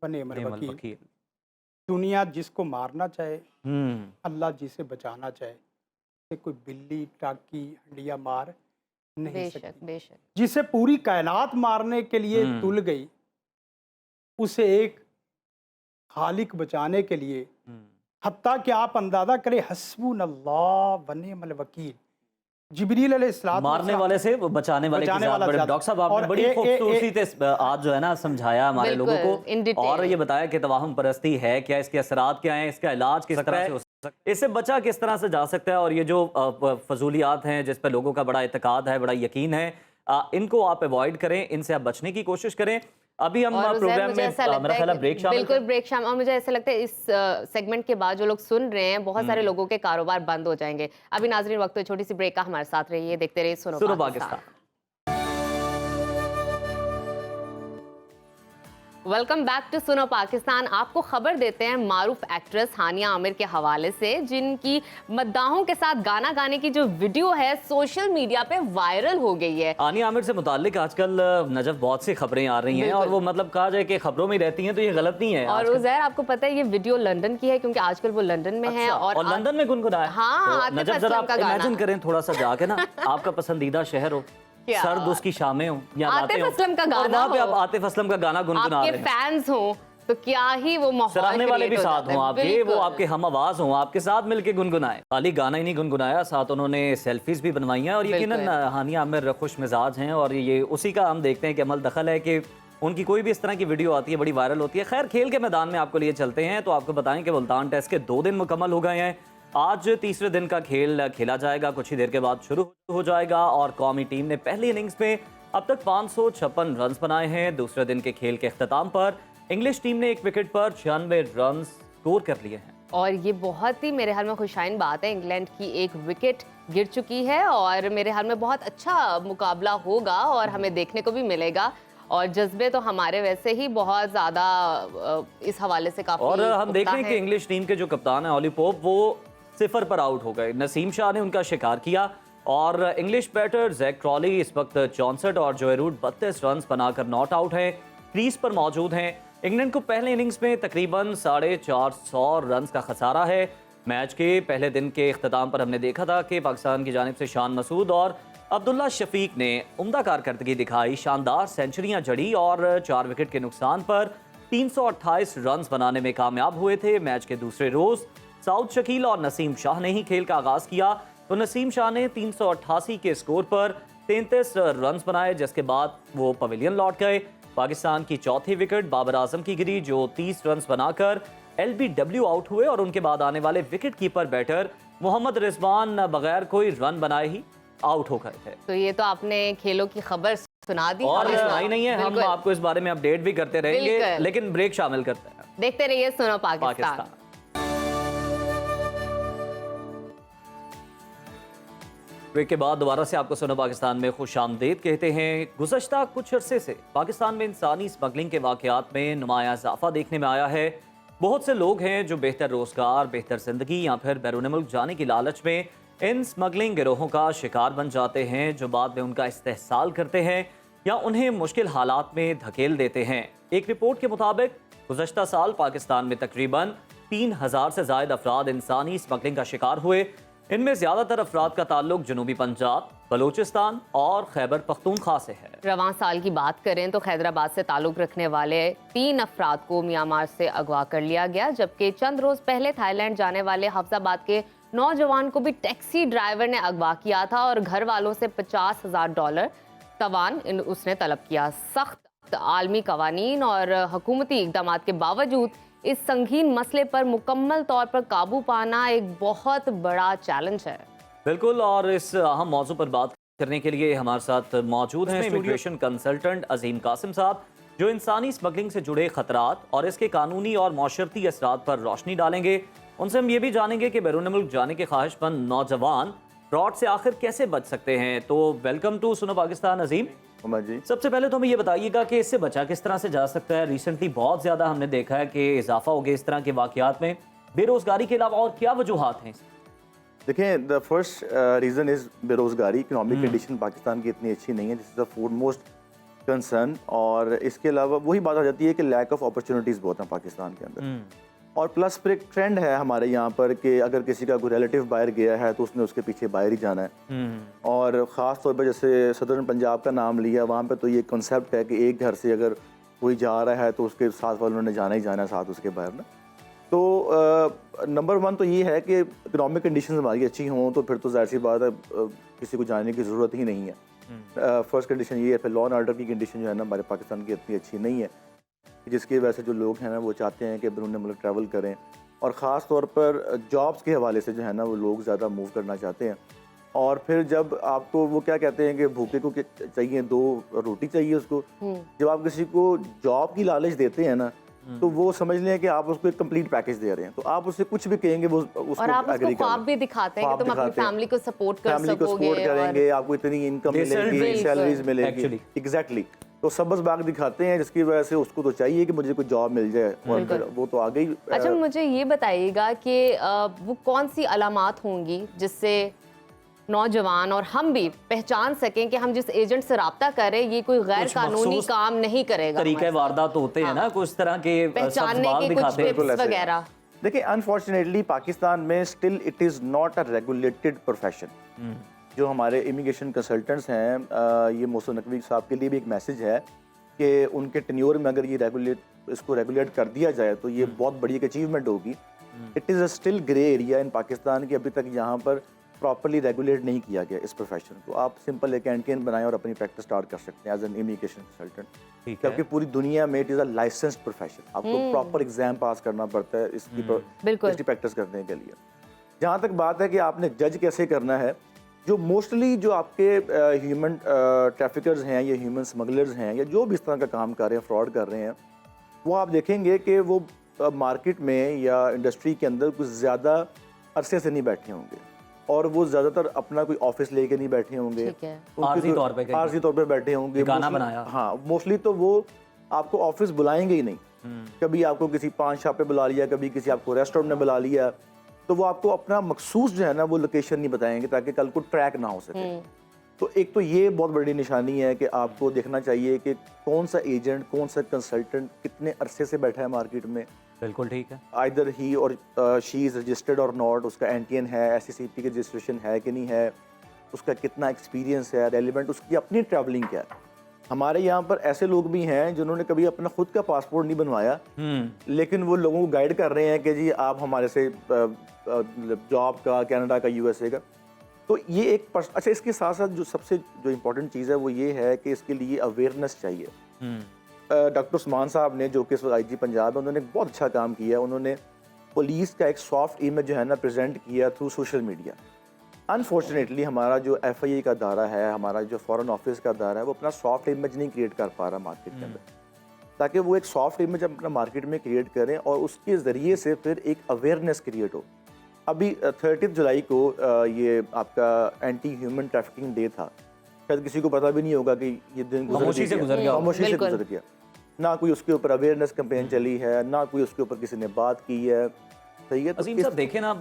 व निअमल वकील। दुनिया जिसको मारना चाहे, अल्लाह जिसे बचाना चाहे, से कोई बिल्ली, टाकी, हंडिया मार नहीं बेशक, सकती। बेशक। जिसे पूरी कायनात मारने के लिए तुल गई, उसे एक खालिक बचाने के लिए, हत्ता कि आप अंदाजा करें, हस्बुनल्लाह व निअमल वकील, जिब्रील अलैहिस्सलाम मारने वाले से बचाने वाले की बचाने ज़ात वाला बड़े। ज़्यादा। डॉक्टर साहब, आपने और बड़ी खूबसूरती से आज जो है ना समझाया हमारे लोगों in को, detail। और ये बताया कि तवाहम परस्ती है क्या, इसके असरात क्या हैं, इसका इलाज किस तरह से हो सकता है, इससे बचा किस तरह से जा सकता है, और ये जो फजूलियात हैं जिस पर लोगों का बड़ा इत्तेकाद है, बड़ा यकीन है, इनको आप अवॉइड करें, इनसे आप बचने की कोशिश करें। अभी हम और उज़ैर, प्रोग्राम मुझे में ऐसा लगता मेरा है ख्याल है कि ब्रेक शामिल बिल्कुल करें। ब्रेक शामिल, और मुझे ऐसा लगता है इस सेगमेंट के बाद जो लोग सुन रहे हैं बहुत सारे लोगों के कारोबार बंद हो जाएंगे। अभी नाजरीन वक्त है छोटी सी ब्रेक का, हमारे साथ रहिए, देखते रहिए सुनो सुनो Pakistan. Pakistan. Welcome back to सुनो पाकिस्तान। आपको खबर देते हैं मारूफ एक्ट्रेस हानिया आमिर के हवाले से, जिनकी मद्दाहों के साथ गाना गाने की जो वीडियो है सोशल मीडिया पे वायरल हो गई है। हानिया आमिर से मुताल्लिक आजकल नजफ बहुत सी खबरें आ रही हैं और वो मतलब कहा जाए कि खबरों में रहती हैं, तो ये गलत नहीं है। और उज़ैर, आपको पता है ये वीडियो लंदन की है, क्योंकि आजकल वो लंदन में है। और लंदन में गुनगुनाया। हाँ, तो आतिफ नजफ जरा असलम का गाना। इमेजिन करें थोड़ा सा जाके ना, आपका पसंदीदा शहर हो, क्या सर्द बात। उसकी शामें हो या आतिफ रातें हो, असलम का और गाना वहाँ पे हो, आप आतिफ असलम का गाना गुनगुना आपके रहे हैं, फैंस हो, तो क्या ही वो माहौल सराहने वाले भी create हो साथ जाता है। हों आपके, वो बिल्कुल। आपके हम आवाज हों, आपके साथ मिलके गुनगुनाए। खाली गाना ही नहीं गुनगुनाया, साथ उन्होंने सेल्फीज भी बनवाई हैं। और यकीनन बिल्कुल। हानिया आमिर खुश मिजाज हैं और ये उसी का हम देखते हैं कि अमल दखल है कि उनकी कोई भी इस तरह की वीडियो आती है बड़ी वायरल होती है। खैर, खेल के मैदान में आपको लिए चलते हैं तो आपको बताएं कि मुल्तान टेस्ट के 2 दिन मुकम्मल हो गए हैं। आज तीसरे दिन का खेल खेला जाएगा, कुछ ही देर के बाद शुरू हो जाएगा। और कौमी टीम ने पहली इनिंग्स में अब तक 556 रन बनाए हैं। दूसरे दिन के खेल के अख्ताम पर इंग्लिश टीम ने 1 विकेट पर 96 रन स्कोर कर लिए हैं। और ये बहुत ही मेरे ख्याल में खुशाइन बात है, इंग्लैंड की 1 विकेट गिर चुकी है और मेरे ख्याल में बहुत अच्छा मुकाबला होगा और हमें देखने को भी मिलेगा। और जज्बे तो हमारे वैसे ही बहुत ज़्यादा इस हवाले से काफ़ी और हम देख पुख्ता रहे हैं कि हैं। इंग्लिश टीम के जो कप्तान है ऑली पोप, वो 0 पर आउट हो गए। नसीम शाह ने उनका शिकार किया और इंग्लिश बैटर जैक ट्रॉली इस वक्त 64 और जोए रूट 32 रन बनाकर नॉट आउट है, क्रीज पर मौजूद हैं। इंग्लैंड को पहले इनिंग्स में तकरीबन 450 रन का खसारा है। मैच के पहले दिन के इख्तिताम पर हमने देखा था कि पाकिस्तान की जानिब से शान मसूद और अब्दुल्ला शफीक ने उम्दा कारकर्दगी दिखाई, शानदार सेंचुरियां जड़ी और 4 विकेट के नुकसान पर 328 रन बनाने में कामयाब हुए थे। मैच के दूसरे रोज साउद शकील और नसीम शाह ने ही खेल का आगाज किया, तो नसीम शाह ने 388 के स्कोर पर 33 रन बनाए, जिसके बाद वो पवेलियन लौट गए। पाकिस्तान की चौथी विकेट बाबर आजम की गिरी, जो 30 रन बनाकर LBW आउट हुए और उनके बाद आने वाले wicket keeper batter Mohammad Rizwan बगैर कोई रन बनाए ही आउट हो गए थे। तो ये तो आपने खेलों की खबर सुना दी और हमें। सुनाई नहीं है, हम बिल्कुल। आपको इस बारे में अपडेट भी करते रहेंगे, बिल्कुल। लेकिन ब्रेक शामिल करते हैं। देखते रहिए सुनो पाकिस्तान। पाकिस्तान ब्रेक के बाद दोबारा से आपको सुनो पाकिस्तान में खुश आमदीद कहते हैं। गुज़श्ता कुछ अरसे से पाकिस्तान में इंसानी स्मगलिंग के वाक़यात में नुमाया इजाफा देखने में आया है। बहुत से लोग हैं जो बेहतर रोजगार, बेहतर जिंदगी या फिर बैरून मुल्क जाने की लालच में इन स्मगलिंग गिरोहों का शिकार बन जाते हैं, जो बाद में उनका इस्तेहसाल करते हैं या उन्हें मुश्किल हालात में धकेल देते हैं। एक रिपोर्ट के मुताबिक गुज़श्ता साल पाकिस्तान में तकरीबन 3000 से ज़ायद अफराद इंसानी स्मगलिंग का शिकार हुए। इनमें ज़्यादातर अफराद का ताल्लुक जनूबी पंजाब, बलूचिस्तान और खैबर पख्तूनख्वा से है। रवां साल की बात करें तो हैदराबाद से ताल्लुक रखने वाले 3 अफराद को म्यांमार से अगवा कर लिया गया, जबकि चंद रोज पहले थाईलैंड जाने वाले हफ्जाबाद के नौजवान को भी टैक्सी ड्राइवर ने अगवा किया था और घर वालों से $50,000 तवान उसने तलब किया। सख्त आलमी कवानीन और हुकूमती इकदाम के बावजूद इस संगीन मसले पर मुकम्मल तौर पर काबू पाना एक बहुत बड़ा चैलेंज है। बिल्कुल, और इस अहम मौजू पर बात करने के लिए हमारे साथ मौजूद हैं इमिग्रेशन कंसल्टेंट अजीम कासिम साहब, जो इंसानी स्मगलिंग से जुड़े खतरात और इसके कानूनी और माशरती असरात पर रोशनी डालेंगे। उनसे हम ये भी जानेंगे कि बैरून मुल्क जाने के ख्वाहिशमंद नौजवान फ्रॉड से आखिर कैसे बच सकते हैं। तो वेलकम टू सुनो पाकिस्तान अजीम जी। सबसे पहले तो हमें ये बताइएगा कि इससे बचा किस तरह से जा सकता है। रिसेंटली बहुत ज़्यादा हमने देखा है कि इजाफा हो गया इस तरह के वाक़यात में। बेरोज़गारी के अलावा और क्या वजूहात हैं? देखें, द फर्स्ट रीज़न इज़ बेरोज़गारी। इकनॉमिक कंडीशन पाकिस्तान की इतनी अच्छी नहीं है, this is the food most concern. और इसके अलावा वही बात आ जाती है कि लैक ऑफ अपॉर्चुनिटीज़ बहुत हैं पाकिस्तान के अंदर। और प्लस फिर एक ट्रेंड है हमारे यहाँ पर कि अगर किसी का कोई रिलेटिव बाहर गया है तो उसने उसके पीछे बाहर ही जाना है। और ख़ास तौर पर जैसे सदर्न पंजाब का नाम लिया, वहाँ पे तो ये कॉन्सेप्ट है कि एक घर से अगर कोई जा रहा है तो उसके साथ वालों ने जाना ही जाना है साथ उसके बाहर ना। तो नंबर 1 तो ये है कि इकनॉमिक कंडीशंस हमारी अच्छी हों तो फिर तो जाहिर सी बात है किसी को जाने की ज़रूरत ही नहीं है। फर्स्ट कंडीशन ये है। फिर लॉ एंड ऑर्डर की कंडीशन जो है ना हमारे पाकिस्तान की इतनी अच्छी नहीं है, जिसकी वजह से जो लोग हैं ना वो चाहते हैं कि बैरून मुल्क ट्रैवल करें। और ख़ास तौर पर जॉब्स के हवाले से जो है ना वो लोग ज़्यादा मूव करना चाहते हैं। और फिर जब आपको वो क्या कहते हैं कि भूखे को चाहिए 2 रोटी चाहिए उसको, जब आप किसी को जॉब की लालच देते हैं ना, तो वो समझ लें कि आप उसको एक कंप्लीट पैकेज दे रहे हैं, तो आप उससे कुछ भी कहेंगे वो उसको और आप उसको agree ख्वाब करें। भी दिखाते हैं कि तुम अपनी फैमिली को सपोर्ट कर फैमिली को सकोगे सपोर्ट करेंगे, आपको इतनी इनकम मिलेगी, बिल्कुल। सैलरीज मिलेगी, Actually. एग्जैक्टली। तो सबस बाग दिखाते हैं, जिसकी वजह से उसको तो चाहिए कि मुझे कोई जॉब मिल जाए, और फिर वो तो आ गई। अच्छा, मुझे ये बताइएगा कि वो कौन सी अलामात होंगी जिससे नौजवान और हम भी पहचान सकें कि हम जिस एजेंट से राब्ता करें ये कोई गैर कुछ कानूनी मखसूस काम नहीं करेगा तरीके हमारे साथ। वारदात होते हैं ना, कुछ तरह के पहचानने सब्ज़बाग के कुछ दिखाते हैं। टिप्स ऐसे है। वगैरह। देखिए, अनफॉर्चुनेटली पाकिस्तान में still it is not a regulated profession. जो हमारे इमिग्रेशन कंसल्टेंट्स हैं, ये मोहसिन नकवी साहब के लिए भी एक मैसेज है कि उनके टेन्योर में अगर ये इसको रेगुलेट कर दिया जाए तो ये बहुत बड़ी एक अचीवमेंट होगी। It is a still grey area in Pakistan, की अभी तक यहाँ पर प्रॉपर्ली रेगुलेट नहीं किया गया इस प्रोफेशन को। आप सिंपल एक एंटीएन बनाएं और अपनी प्रैक्टिस स्टार्ट कर सकते हैं एज एन इमिग्रेशन कंसल्टेंट, ठीक है। जबकि पूरी दुनिया में it is a licensed profession. आपको प्रॉपर एग्जाम पास करना पड़ता है बिल्कुल। इसकी प्रैक्टिस करने के लिए। जहाँ तक बात है कि आपने जज कैसे करना है, जो मोस्टली जो आपके ह्यूमन ट्रैफिकर्स हैं या ह्यूमन स्मगलर्स हैं या जो भी इस तरह का काम कर रहे हैं, फ्रॉड कर रहे हैं, वो आप देखेंगे कि वो मार्केट में या इंडस्ट्री के अंदर कुछ ज़्यादा अरसे से नहीं बैठे होंगे, और वो ज़्यादातर अपना कोई ऑफिस लेके नहीं बैठे होंगे, ठीक है। आर्जी तौर पे कहीं आर्जी तौर पे बैठे होंगे, ठिकाना Mostly- बनाया। हाँ, मोस्टली तो वो आपको ऑफिस बुलाएंगे ही नहीं। कभी आपको किसी पान शॉप पे बुला लिया, कभी किसी आपको रेस्टोरेंट में बुला लिया, तो वो आपको अपना मखसूस जो है ना वो लोकेशन नहीं बताएंगे ताकि कल को ट्रैक ना हो सके। तो एक तो ये बहुत बड़ी निशानी है कि आपको देखना चाहिए कि कौन सा एजेंट, कौन सा कंसल्टेंट कितने अरसे से बैठा है मार्केट में। बिल्कुल ठीक है। आइदर ही और शी इज़ रजिस्टर्ड और नॉट, उसका एनटीएन है, एससीसीपी की रजिस्ट्रेशन है कि नहीं है, उसका कितना एक्सपीरियंस है, रेलिवेंट, उसकी अपनी ट्रैवलिंग क्या है। हमारे यहाँ पर ऐसे लोग भी हैं जिन्होंने कभी अपना खुद का पासपोर्ट नहीं बनवाया, लेकिन वो लोगों को गाइड कर रहे हैं कि जी आप हमारे से जॉब का, कनाडा का, यूएसए का। तो ये एक अच्छा, इसके साथ साथ जो सबसे जो इम्पोर्टेंट चीज़ है वो ये है कि इसके लिए अवेयरनेस चाहिए। डॉक्टर उस्मान साहब ने, जो कि इस वक्त आईजी पंजाब है, उन्होंने बहुत अच्छा काम किया। उन्होंने पुलिस का एक सॉफ्ट इमेज जो है ना प्रेजेंट किया थ्रू सोशल मीडिया। अनफॉर्चुनेटली हमारा जो एफआईए का दायरा है, हमारा जो फॉरेन ऑफिस का दायरा है, वो अपना सॉफ्ट इमेज नहीं क्रिएट कर पा रहा मार्केट के अंदर, ताकि वो एक सॉफ्ट इमेज अपना मार्केट में क्रिएट करें और उसके ज़रिए से फिर एक अवेयरनेस क्रिएट हो। अभी 30 जुलाई को ये आपका एंटी ह्यूमन ट्रैफिकिंग डे था। शायद किसी को पता भी नहीं होगा कि ये दिन खामोशी से गुजर गया। खामोशी से बिल्कुल। गुजर गया। ना कोई उसके ऊपर अवेयरनेस कैंपेन चली है, ना कोई उसके ऊपर किसी ने बात की है। सही है। तो अजीम साहब देखें ना,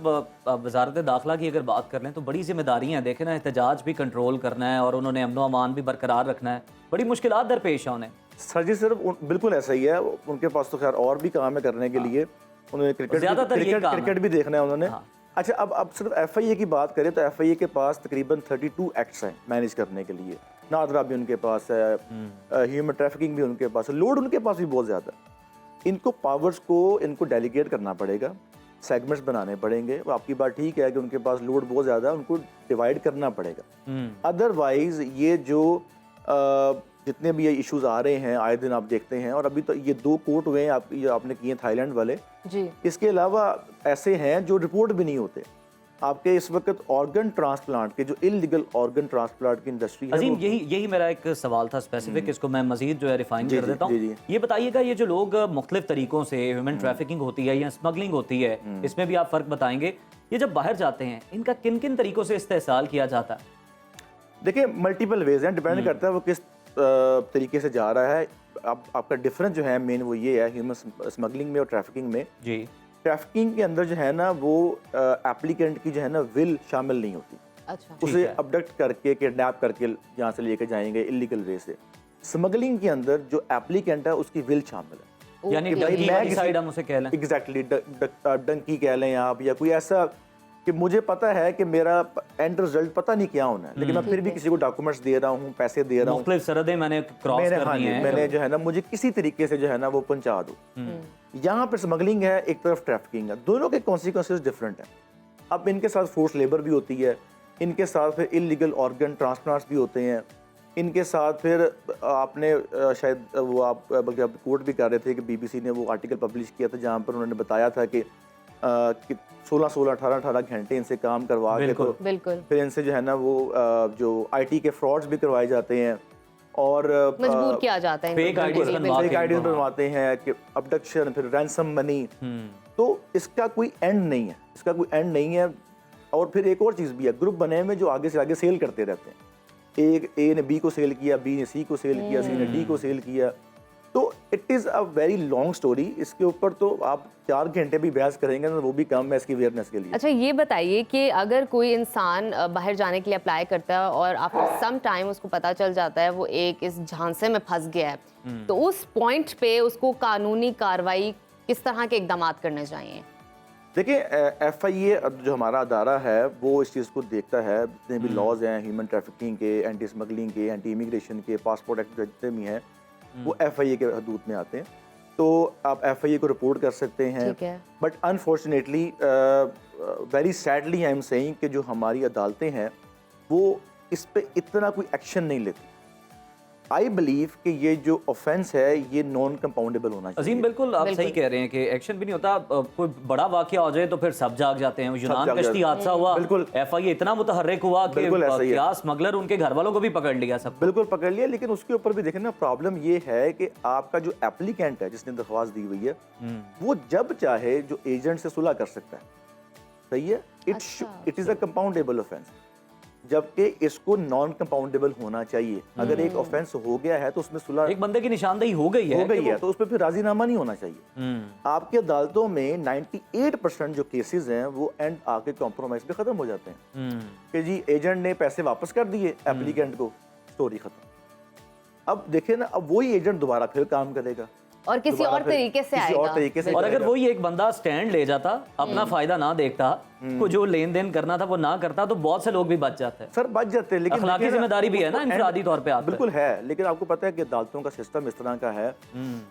वजारत दाखिला की अगर बात कर लें तो बड़ी जिम्मेदारियां हैं। देखें ना, एहतजाज भी कंट्रोल करना है और उन्होंने अमनो अमान भी बरकरार रखना है। बड़ी मुश्किलात दरपेश है उन्हें। सर जी, सिर्फ बिल्कुल ऐसा ही है। उनके पास तो खैर और भी काम है करने के लिए। उन्होंने ज्यादातर ये काम है। क्रिकेट भी देखना है उन्होंने। हाँ। अच्छा, अब सिर्फ एफआईए की बात करें तो एफआईए के पास तकरीबन 32 एक्ट्स हैं मैनेज करने के लिए। नादरा भी उनके पास है, ह्यूमन ट्रैफिकिंग भी उनके पास है, लोड उनके पास भी बहुत ज़्यादा है। इनको पावर्स को इनको डेलीगेट करना पड़ेगा, सेगमेंट्स बनाने पड़ेंगे। आपकी बात ठीक है कि उनके पास लोड बहुत ज़्यादा है, उनको डिवाइड करना पड़ेगा। अदरवाइज ये जो जितने भी ये इश्यूज आ रहे हैं आए दिन आप देखते हैं, और अभी तो ये 2 कोर्ट हुए हैं ये आपने किए थाईलैंड वाले जी। इसके अलावा ऐसे हैं जो रिपोर्ट भी नहीं होते। आपके इस वक्त ऑर्गन ट्रांसप्लांट के जो इलीगल ऑर्गन ट्रांसप्लांट की इंडस्ट्री है, अजीम वो- यही मेरा एक सवाल था स्पेसिफिक, इसको मैं मजीद जो है रिफाइन जी, कर जी, देता जी, हूँ। जी। ये बताइएगा, ये जो लोग मुख्तलिफ तरीकों से ह्यूमन ट्रैफिकिंग होती है या स्मगलिंग होती है, इसमें भी आप फ़र्क बताएंगे। ये जब बाहर जाते हैं, इनका किन किन तरीकों से इस्तेहसाल किया जाता है? देखिए, मल्टीपल वेज हैं, डिपेंड करता है वो किस तरीके से जा रहा है। आपका डिफरेंस जो है मेन वो ये है ह्यूमन स्मगलिंग में और ट्रैफिकिंग में। जी। ट्रैफिकिंग के अंदर जो है ना वो एप्लीकेंट की जो है ना विल शामिल नहीं होती। अच्छा। उसे है। अबडक्ट करके, किडनैप करके यहाँ से लेके जाएंगे इलीगल वे से। स्मगलिंग के अंदर जो एप्लीकेंट है उसकी विल शामिल है। यानी ओके। डंकी मैं वाली किसी- साइड हम उसे कह लें। एग्जैक्टली डंकी कह लें आप, या कोई ऐसा कि मुझे पता है कि मेरा एंड रिजल्ट पता नहीं क्या होना है, लेकिन मैं फिर भी किसी को डॉक्यूमेंट्स दे रहा हूँ, पैसे दे रहा हूँ, मुख्तलिफ सरहदें मैंने क्रॉस मैंने करनी है। मैंने जो है ना मुझे किसी तरीके से जो है ना वो पहुंचा दो। यहाँ पर स्मगलिंग है, एक तरफ ट्रैफिकिंग है, दोनों के कॉन्सिक्वेंसेस डिफरेंट हैं। अब इनके साथ फोर्स लेबर भी होती है, इनके साथ फिर इलीगल ऑर्गन ट्रांसप्लांट्स भी होते हैं, इनके साथ फिर आपने शायद वो आप बल्कि आप कोर्ट भी कर रहे थे कि बीबीसी ने वो आर्टिकल पब्लिश किया था जहाँ पर उन्होंने बताया था कि कि 16-16, 18-18 घंटे इनसे काम करवा के तो बिल्कुल फिर इनसे जो है ना वो जो आईटी के फ्रॉड्स भी करवाए जाते हैं और मजबूर किया जाता है Fake IDs बनवा फेक के आईडीज इनको, हाँ। बनवाते हैं कि अबडक्शन, फिर रैंसम मनी। तो इसका कोई एंड नहीं है, इसका कोई एंड नहीं है। और फिर एक और चीज़ भी है, ग्रुप बने में जो आगे से आगे सेल करते रहते हैं। एक ए ने बी को सेल किया, बी ने सी को सेल किया, सी ने डी को सेल किया। तो it is a very long story. इसके ऊपर तो आप 4 घंटे भी बहस करेंगे ना वो भी कम है इसकी अवेयरनेस के लिए। अच्छा, ये बताइए कि अगर कोई इंसान बाहर जाने के लिए अप्लाई करता है और आफ्टर सम टाइम उसको पता चल जाता है वो एक इस झांसे में फंस गया है, तो उस पॉइंट पे उसको कानूनी कार्रवाई किस तरह के इकदाम करने चाहिए? देखिए FIA जो हमारा अदारा है वो इस चीज़ को देखता है। जितने भी लॉज हैं ह्यूमन ट्रैफिकिंग के, एंटी स्मगलिंग के, एंटी इमिग्रेशन के, पासपोर्ट एक्ट जितने भी हैं वो FIA के हदूद में आते हैं। तो आप FIA को रिपोर्ट कर सकते हैं। ठीक है। But unfortunately very sadly I am saying कि जो हमारी अदालतें हैं वो इस पे इतना कोई एक्शन नहीं लेती। आई बिलीव कि ये जो ऑफेंस है ये नॉन कंपाउंडेबल होना चाहिए। अजीम बिल्कुल आप बिल्कुल। सही कह रहे हैं कि एक्शन भी नहीं होता। कोई बड़ा वाकया हो जाए तो फिर सब जाग जाते हैं। यूनान जाग कश्ती जाते हैं। हादसा हुआ, बिल्कुल। FIA इतना मुतहर्रिक हुआ कि बिल्कुल ऐसा ही है। क्या स्मगलर उनके घर वालों को भी पकड़ लिया सब। बिल्कुल पकड़ लिया। लेकिन उसके ऊपर भी देखें ना, प्रॉब्लम ये है कि आपका जो एप्लीकेंट है जिसने दरख्वास्त दी हुई है वो जब चाहे जो एजेंट से सुलह कर सकता है। सही है। अच्छा, it is a compoundable offence, जबकि इसको नॉन कंपाउंडेबल होना चाहिए। अगर एक ऑफेंस हो गया है तो उसमें सुलह एक बंदे की निशानदेही हो गई है कि वो- तो उस पर फिर राजीनामा नहीं होना चाहिए। आपकी अदालतों में 98% जो केसेस हैं वो एंड आके कॉम्प्रोमाइज पे खत्म हो जाते हैं कि जी एजेंट ने पैसे वापस कर दिए एप्लीकेंट को, स्टोरी खत्म। अब देखे ना, अब वही एजेंट दोबारा फिर काम करेगा और किसी दोबारा और फिर तरीके से किसी आएगा। और तरीके से और अगर करेगा। वही एक बंदा स्टैंड ले जाता, अपना फायदा ना देखता, को जो लेन देन करना था वो ना करता, तो बहुत से लोग भी बच जाते हैं। सर बच जाते हैं। लेकिन अखलाकी देखिए ना, जिम्मेदारी भी है ना उसको इंफरादी तौर पे आता है। बिल्कुल है। लेकिन आपको पता है कि अदालतों का सिस्टम इस तरह का है,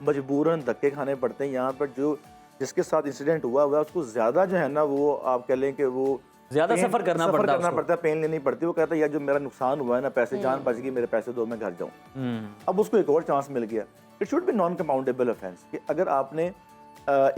मजबूरन धक्के खाने पड़ते हैं। यहाँ पर जो जिसके साथ इंसिडेंट हुआ है उसको ज्यादा जो है ना वो आप कह लें कि वो ज्यादा सफर करना पड़ता है उसको। है, पेन लेनी पड़ती है। वो कहता है यार जो मेरा नुकसान हुआ है ना, पैसे जान बच गई, मेरे पैसे दो, मैं घर जाऊँ। अब उसको एक और चांस मिल गया। It should be non compoundable offence कि अगर आपने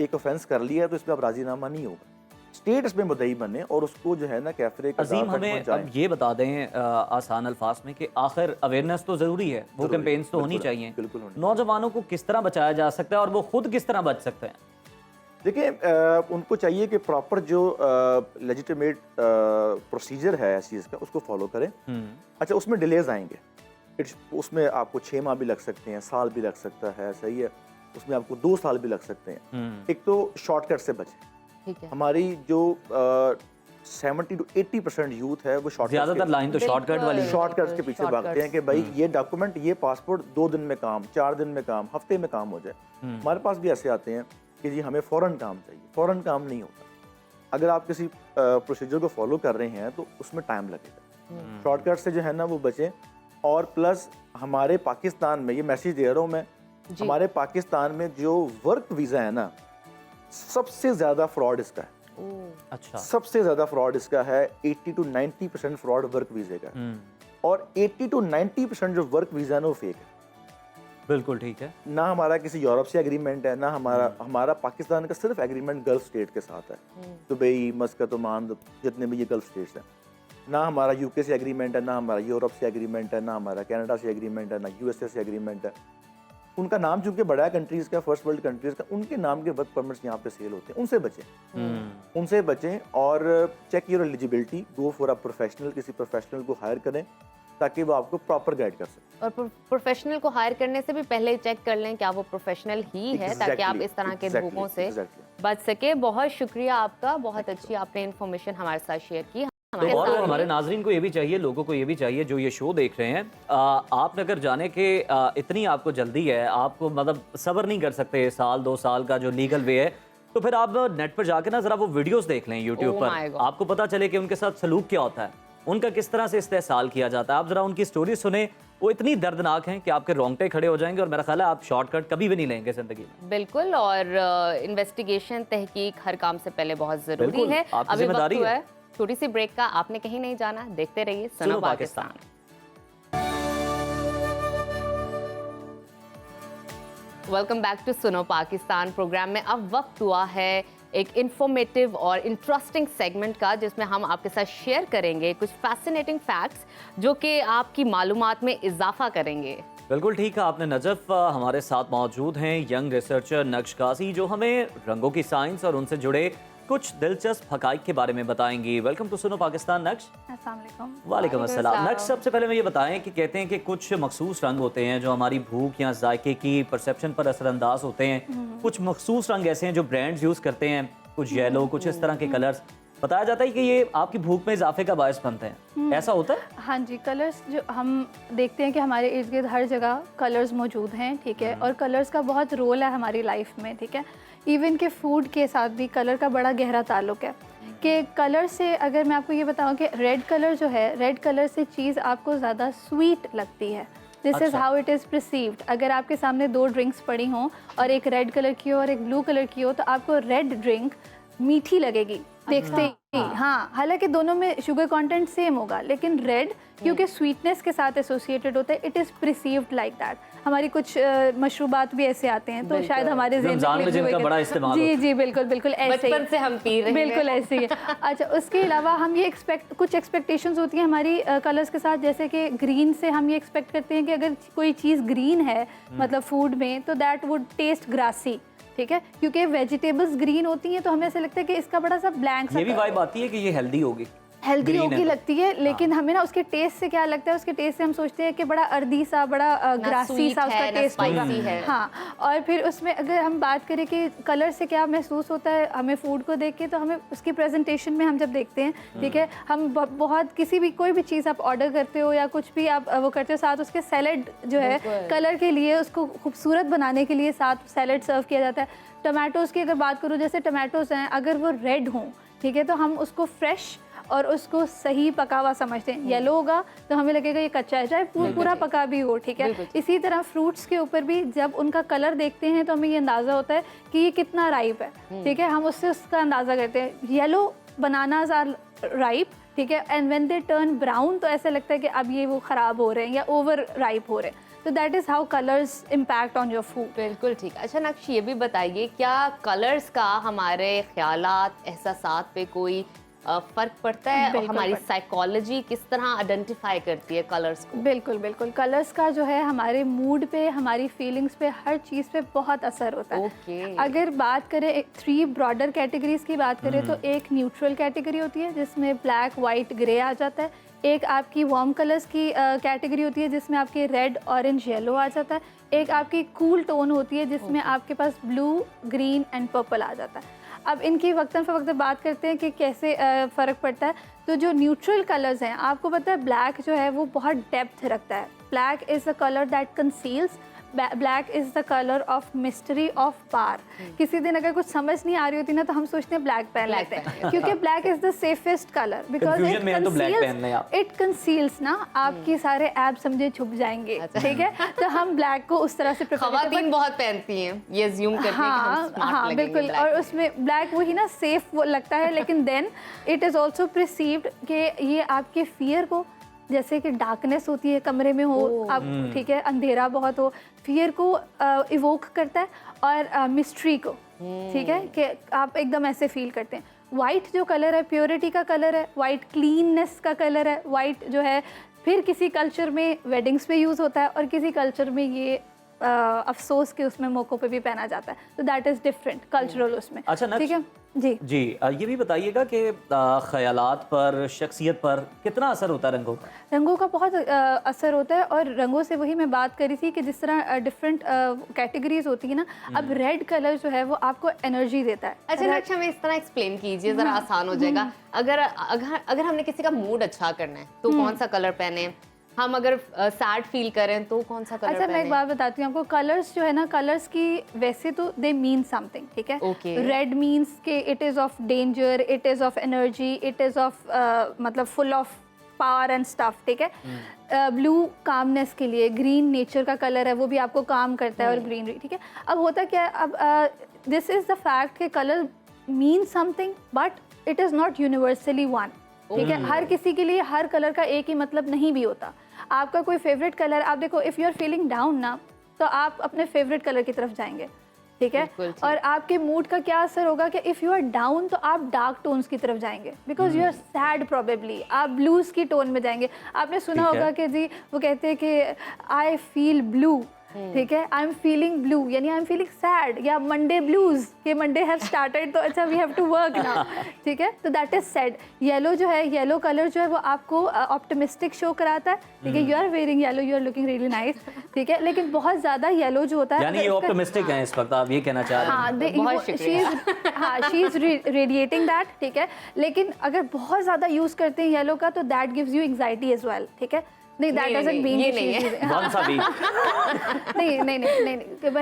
एक ऑफेंस कर लिया है तो इसमें अब राजीनामा नहीं होगा। स्टेट इसमें मुद्दई बने और उसको जो है ना कैफरे का अजीम हमें अब ये बता दें आसान अल्फाज में कि आखिर अवेयरनेस तो जरूरी है, वो कैंपेन्स तो होनी चाहिए। बिल्कुल होनी। नौजवानों को किस तरह बचाया जा सकता है और वो खुद किस तरह बच सकते हैं? देखिए उनको चाहिए कि प्रॉपर जो लेजिटिमेट प्रोसीजर है इस चीज़ का उसको फॉलो करें। अच्छा, उसमें डिलेज आएंगे। उसमें आपको 6 माह भी लग सकते हैं, साल भी लग सकता है। सही है। उसमें आपको 2 साल भी लग सकते हैं। एक तो शॉर्टकट से बचें। ठीक है। हमारी जो 70 to 80% यूथ है वो ज्यादातर लाइन तो शॉर्टकट वाली है। शॉर्टकट्स के पीछे भागते हैं कि भाई ये डॉक्यूमेंट, ये पासपोर्ट 2 दिन में काम, 4 दिन में काम, हफ्ते में काम हो जाए। हमारे पास भी ऐसे आते हैं कि जी हमें फौरन काम चाहिए। फौरन काम नहीं होता। अगर आप किसी प्रोसीजर को फॉलो कर रहे हैं तो उसमें टाइम लगेगा। शॉर्टकट से जो है ना वो बचें। और प्लस हमारे पाकिस्तान में, ये मैसेज दे रहा हूँ मैं, हमारे पाकिस्तान में जो वर्क वीज़ा है ना, सबसे ज़्यादा फ्रॉड इसका है। अच्छा। सबसे ज़्यादा फ्रॉड इसका है। 80 to 90% फ्रॉड वर्क वीज़े का। और 80 to 90% जो वर्क वीज़ा है ना वो फेक है। बिल्कुल ठीक है। ना हमारा किसी यूरोप से एग्रीमेंट है, ना हमारा पाकिस्तान का सिर्फ एग्रीमेंट गल्फ स्टेट के साथ है। दुबई, मस्कत, ओमान, जितने भी ये गल्फ स्टेट्स हैं। ना हमारा यूके से एग्रीमेंट है, ना हमारा यूरोप से एग्रीमेंट है, ना हमारा कनाडा से एग्रीमेंट है, ना USA से एग्रीमेंट है। उनका नाम चूंकि बड़ा है कंट्रीज़ का, फर्स्ट वर्ल्ड कंट्रीज़ का, उनके नाम के वर्क परमिट्स यहाँ पे सेल होते हैं। उनसे बचें। उनसे बचें और check your eligibility. Go for a professional, किसी प्रोफेशनल को हायर करें ताकि वो आपको प्रॉपर गाइड कर सके। और प्रोफेशनल को हायर करने से भी पहले चेक कर लें क्या वो प्रोफेशनल ही है, ताकि आप इस तरह के धोखों से बच सके। बहुत शुक्रिया आपका, बहुत अच्छी आपने इन्फॉर्मेशन हमारे साथ शेयर की। तो और हमारे नाजरीन को ये भी चाहिए, लोगों को ये भी चाहिए जो ये शो देख रहे हैं, आप अगर जाने के इतनी आपको जल्दी है, आपको मतलब सब्र नहीं कर सकते 1-2 साल का जो लीगल वे है, तो फिर आप नेट पर जाके ना जरा वो वीडियोस देख लें यूट्यूब Oh my पर। God. आपको पता चले कि उनके साथ सलूक क्या होता है, उनका किस तरह से इस्तेहसाल किया जाता है। आप जरा उनकी स्टोरी सुने, वो इतनी दर्दनाक हैं कि आपके रोंगटे खड़े हो जाएंगे और मेरा ख्याल है आप शॉर्टकट कभी भी नहीं लेंगे जिंदगी में। बिल्कुल। और इन्वेस्टिगेशन, तहकीक हर काम से पहले बहुत जरूरी बिल्कुल, है। आपकी अभी वक्त जिम्मेदारी हुआ है। है छोटी सी ब्रेक का, आपने कहीं नहीं जाना, देखते रहिए सुनो पाकिस्तान। वेलकम बैक टू सुनो पाकिस्तान। प्रोग्राम में अब वक्त हुआ है एक इंफॉर्मेटिव और इंटरेस्टिंग सेगमेंट का, जिसमें हम आपके साथ शेयर करेंगे कुछ फैसिनेटिंग फैक्ट्स जो कि आपकी मालूमात में इजाफा करेंगे। बिल्कुल ठीक है आपने नजफ। हमारे साथ मौजूद हैं यंग रिसर्चर नक्श काजी, जो हमें रंगों की साइंस और उनसे जुड़े कुछ दिलचस्प हकाइक के बारे में बताएंगी। वेलकम टू सुनो पाकिस्तान नक्श। अस्सलाम वालेकुम। वालेकुम अस्सलाम। नक्श, सबसे पहले मैं ये बताएं कि कहते हैं कि कुछ मखसूस रंग होते हैं जो हमारी भूख या जायके की परसेप्शन पर असरअंदाज होते हैं। कुछ मखसूस रंग ऐसे हैं जो ब्रांड्स यूज़ करते हैं, कुछ येलो, कुछ इस तरह के कलर्स। बताया जाता है कि ये आपकी भूख में इजाफे का बायस बनते हैं, ऐसा होता है? हाँ जी, कलर्स जो हम देखते हैं कि हमारे इर्द गिर्द हर जगह कलर्स मौजूद हैं, ठीक है, और कलर्स का बहुत रोल है हमारी लाइफ में, ठीक है। इवन के फूड के साथ भी कलर का बड़ा गहरा ताल्लुक है कि कलर से, अगर मैं आपको ये बताऊं कि रेड कलर जो है, रेड कलर से चीज़ आपको ज़्यादा स्वीट लगती है। This is how it is perceived. अगर आपके सामने दो ड्रिंक्स पड़ी हों और एक रेड कलर की हो और एक ब्लू कलर की हो, तो आपको रेड ड्रिंक मीठी लगेगी देखते ही। हाँ, हालांकि दोनों में शुगर कंटेंट सेम होगा, लेकिन रेड क्योंकि स्वीटनेस के साथ एसोसिएटेड होता है, it is perceived like that. हमारी कुछ मशरूबात भी ऐसे आते हैं, तो शायद हमारे रमजान में जिनका बड़ा इस्तेमाल जी जी बिल्कुल बिल्कुल ऐसे बचपन से हम पी रहे हैं, बिल्कुल ऐसे ही। अच्छा, उसके अलावा हम ये कुछ एक्सपेक्टेशंस होती हैं हमारी कलर्स के साथ, जैसे कि ग्रीन से हम ये एक्सपेक्ट करते हैं कि अगर कोई चीज़ ग्रीन है मतलब फूड में, तो दैट वुड टेस्ट ग्रासी, ठीक है, क्योंकि वेजिटेबल्स ग्रीन होती हैं, तो हमें ऐसा लगता है कि इसका बड़ा सा ब्लैंक सा ये भी वाइब आती है कि ये हेल्दी होगी, हेल्दी होगी लगती है, लेकिन हमें ना उसके टेस्ट से क्या लगता है, उसके टेस्ट से हम सोचते हैं कि बड़ा अर्दी सा, बड़ा ग्रासी सा उसका टेस्ट होगा। हाँ, और फिर उसमें अगर हम बात करें कि कलर से क्या महसूस होता है हमें फूड को देख के, तो हमें उसकी प्रेजेंटेशन में हम जब देखते हैं, ठीक है, हम बहुत किसी भी कोई भी चीज़ आप ऑर्डर करते हो या कुछ भी आप वो करते हो, साथ उसके सैलड जो है कलर के लिए, उसको खूबसूरत बनाने के लिए साथ सैलड सर्व किया जाता है। टमाटोज़ की अगर बात करूँ, जैसे टमाटोज़ हैं, अगर वो रेड हों, ठीक है, तो हम उसको फ्रेश और उसको सही पका हुआ समझते हैं। येलो होगा तो हमें लगेगा ये कच्चा है, चाहे पूरा पका भी हो, ठीक है। इसी तरह फ्रूट्स के ऊपर भी जब उनका कलर देखते हैं तो हमें ये अंदाज़ा होता है कि ये कितना राइप है, ठीक है, हम उससे उसका अंदाज़ा करते हैं। येलो बनानाज आर राइप, ठीक है, and when they turn brown, तो ऐसा लगता है कि अब ये वो ख़राब हो रहे हैं या ओवर राइप हो रहे हैं। तो that is how colours impact on your food. बिल्कुल ठीक। अच्छा नक्श, ये भी बताइए, क्या कलर्स का हमारे ख्यालात, एहसासात पे कोई फ़र्क पड़ता है, और हमारी साइकोलॉजी किस तरह आइडेंटिफाई करती है कलर्स को? बिल्कुल बिल्कुल, कलर्स का जो है हमारे मूड पे, हमारी फीलिंग्स पे, हर चीज़ पे बहुत असर होता है। अगर बात करें 3 ब्रॉडर कैटेगरीज की बात करें, तो एक न्यूट्रल कैटेगरी होती है जिसमें ब्लैक, वाइट, ग्रे आ जाता है। एक आपकी वार्म कलर्स की कैटेगरी होती है जिसमें आपके रेड, ऑरेंज, येलो आ जाता है। एक आपकी कूल टोन होती है जिसमें आपके पास ब्लू, ग्रीन एंड पर्पल आ जाता है। अब इनकी वक्तन फ़वक्त बात करते हैं कि कैसे फ़र्क पड़ता है। तो जो न्यूट्रल कलर्स हैं, आपको पता है ब्लैक जो है वो बहुत डेप्थ रखता है। Black is a colour that conceals, black is the colour of mystery of पार। किसी दिन अगर कुछ समझ नहीं आ रही होती ना, तो हम सोचते हैं ब्लैक पहन लेते हैं, क्योंकि black is the safest colour, because it conceals ना, आपकी सारे ऐप समझे छुप जाएंगे, ठीक है। तो हम ब्लैक को उस तरह से ख़वातीन बहुत पहनती हैं, ये अज्यूम करते हैं कि हम स्मार्ट हाँ बिल्कुल, और उसमें ब्लैक वही ना सेफ वो लगता है, लेकिन then it is also perceived कि ये आपके फियर को, जैसे कि डार्कनेस होती है कमरे में हो आप, ठीक है, अंधेरा बहुत हो, फियर को इवोक करता है, और मिस्ट्री को, ठीक है, कि आप एकदम ऐसे फील करते हैं। वाइट जो कलर है प्योरिटी का कलर है, वाइट क्लीननेस का कलर है। वाइट जो है फिर किसी कल्चर में वेडिंग्स पे यूज़ होता है, और किसी कल्चर में ये अफसोस के उसमें मौक़ों पे भी पहना जाता है। तो दैट इज़ डिफरेंट कल्चरल उसमें। अच्छा, ठीक है जी जी, ये भी बताइएगा कि ख़यालात पर, शख्सियत पर कितना असर होता है रंगों का? रंगों का बहुत असर होता है, और रंगों से वही मैं बात करी थी कि जिस तरह डिफरेंट कैटेगरीज होती है ना, अब रेड कलर जो है वो आपको एनर्जी देता है। अच्छा नक्श, हमें इस तरह एक्सप्लेन कीजिए, ज़रा आसान हो जाएगा। अगर हमने किसी का मूड अच्छा करना है तो कौन सा कलर पहने? हम अगर सैड फील करें तो कौन सा कलर? अच्छा, मैं एक बात बताती हूँ आपको, कलर्स जो है ना, कलर्स की वैसे तो दे मीन समथिंग, ठीक है। रेड मीन्स के it is of danger, it is of energy, it is of मतलब full of power and stuff, ठीक है। ब्लू कामनेस के लिए, ग्रीन नेचर का कलर है, वो भी आपको काम करता है, और ग्रीनरी, ठीक है। अब होता क्या है, अब दिस इज़ द फैक्ट कि colour mean something, but it is not universally one, ठीक है। हर किसी के लिए हर कलर का एक ही मतलब नहीं भी होता। आपका कोई फेवरेट कलर, आप देखो, if you are feeling down ना, तो आप अपने फेवरेट कलर की तरफ जाएंगे। ठीक है। बिल्कुल ठीक। और आपके मूड का क्या असर होगा कि इफ़ यू आर डाउन तो आप डार्क टोन्स की तरफ जाएंगे, because you are sad probably, आप ब्लूज की टोन में जाएंगे। आपने सुना ठीक है। होगा कि जी वो कहते हैं कि आई फील ब्लू, ठीक है, आई एम फीलिंग ब्लू यानी आई एम फीलिंग सैड, या मंडे ब्लूज कि मंडे हैव स्टार्टेड तो अच्छा we have to work now, ठीक है, तो दैट इज सैड। येलो जो है, येलो कलर जो है वो आपको ऑप्टिमिस्टिक शो कराता है, ठीक है, you are wearing yellow, you are looking really nice, ठीक है, लेकिन बहुत ज़्यादा येलो जो होता है, यानी ये ऑप्टिमिस्टिक हैं इस वक्त, आप ये कहना चाह रहे हैं? हाँ, शी इज रेडिएटिंग दैट, ठीक है, लेकिन अगर बहुत ज़्यादा यूज़ करते हैं येलो का तो that gives you anxiety as well, ठीक है। नहीं, दैट डजंट मीन ये नहीं है। कौन सा भी? नहीं,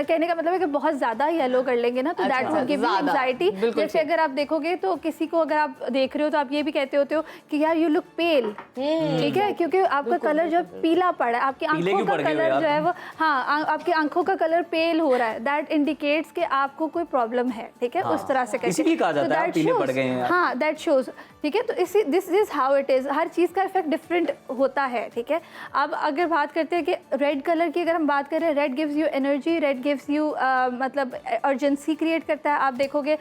कहने का मतलब है कि बहुत ज्यादा येलो कर लेंगे ना तो that will give you anxiety. जैसे अगर आप देखोगे तो किसी को अगर आप देख रहे हो तो आप ये भी कहते होते हो कि यार यू लुक पेल, ठीक है, क्योंकि आपका कलर जो पीला पड़ा है, आपकी आंखों का कलर जो है वो, हाँ, आपकी आंखों का कलर पेल हो रहा है, दैट इंडिकेट्स कि आपको कोई प्रॉब्लम है, ठीक है, उस तरह से इसीलिए कहा जाता है पीले पड़ गए हैं। हाँ, दैट शोज, ठीक है। तो this is how it is, हर चीज़ का इफेक्ट डिफरेंट होता है, ठीक है। अब अगर बात करते हैं कि रेड कलर की, अगर हम बात करें, red gives you energy, red gives you मतलब अर्जेंसी क्रिएट करता है। आप देखोगे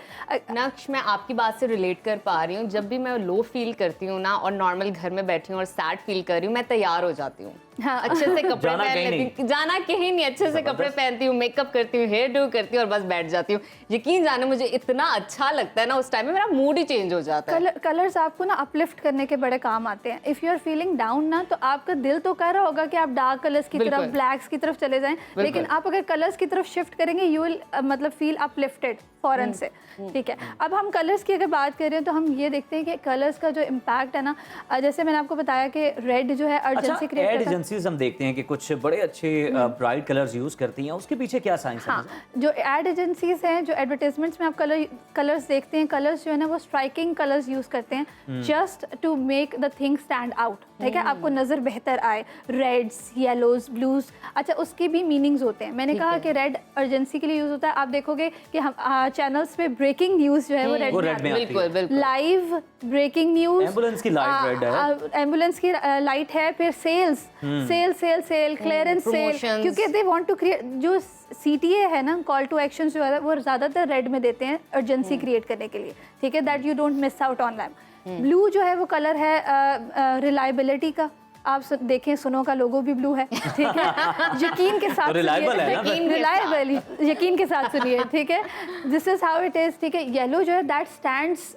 नक्श, मैं आपकी बात से रिलेट कर पा रही हूँ। जब भी मैं लो फील करती हूँ ना और नॉर्मल घर में बैठी हूँ और सैड फील कर रही हूँ, मैं तैयार हो जाती हूँ, हाँ। अच्छे से कपड़े जाना पहन कहीं लेती हूँ, जाना कहीं नहीं, अच्छे से कपड़े पहनती हूँ, मेकअप करती हूँ, हेयर डू करती हूँ और बस बैठ जाती हूँ। यकीन जाने मुझे इतना अच्छा लगता है ना, उस टाइम में मेरा मूड ही चेंज हो जाता है। कलर्स आपको ना अपलिफ्ट करने के बड़े काम आते हैं। If you are feeling down ना तो आपका दिल तो कर रहा होगा कि आप डार्क कलर्स की तरफ, ब्लैक्स की तरफ चले जाएं, लेकिन आप अगर कलर्स की तरफ शिफ्ट करेंगे यू विल मतलब फील अपलिफ्टेड फौरन से, ठीक है। अब हम कलर्स की अगर बात कर रहे हैं तो हम ये देखते हैं कि कलर्स का जो इम्पैक्ट है ना, जैसे मैंने आपको बताया कि रेड जो है अर्जेंसी क्रिएट करता है। एजेंसीज हम देखते हैं कि कुछ बड़े अच्छे ब्राइट कलर्स यूज करती हैं, उसके पीछे क्या साइंस है? हाँ, जो एड एजेंसीज हैं, जो एडवर्टाइजमेंट्स में आप कलर्स देखते हैं, कलर्स जो है ना वो स्ट्राइकिंग कलर्स यूज करते हैं just to make the thing stand out, ठीक है, आपको नजर बेहतर आए। रेड्स, येलोज, ब्लूज, अच्छा उसके भी मीनिंग्स होते हैं। मैंने कहा कि रेड अर्जेंसी के लिए यूज होता है। आप देखोगे कि हम चैनल्स पे ब्रेकिंग न्यूज जो है वो रेड में आती है। बिल्कुल बिल्कुल। लाइव ब्रेकिंग न्यूज, एम्बुलेंस की लाइट रेड है, एम्बुलेंस की लाइट है, फिर सेल क्लियरेंस सेल, क्योंकि दे वांट टू क्रिएट, जो CTA है ना, कॉल टू एक्शन जो है वो ज़्यादातर रेड में देते हैं अर्जेंसी क्रिएट करने के लिए, ठीक है, that you don't miss out on them. Blue जो है वो कलर है रिलायबिलिटी का। आप देखें, सुनो का लोगो भी ब्लू है, ठीक है, यकीन के साथ रिलायबल, यकीन के साथ सुनिए, ठीक है, this is how it is, ठीक है। येलो जो है that stands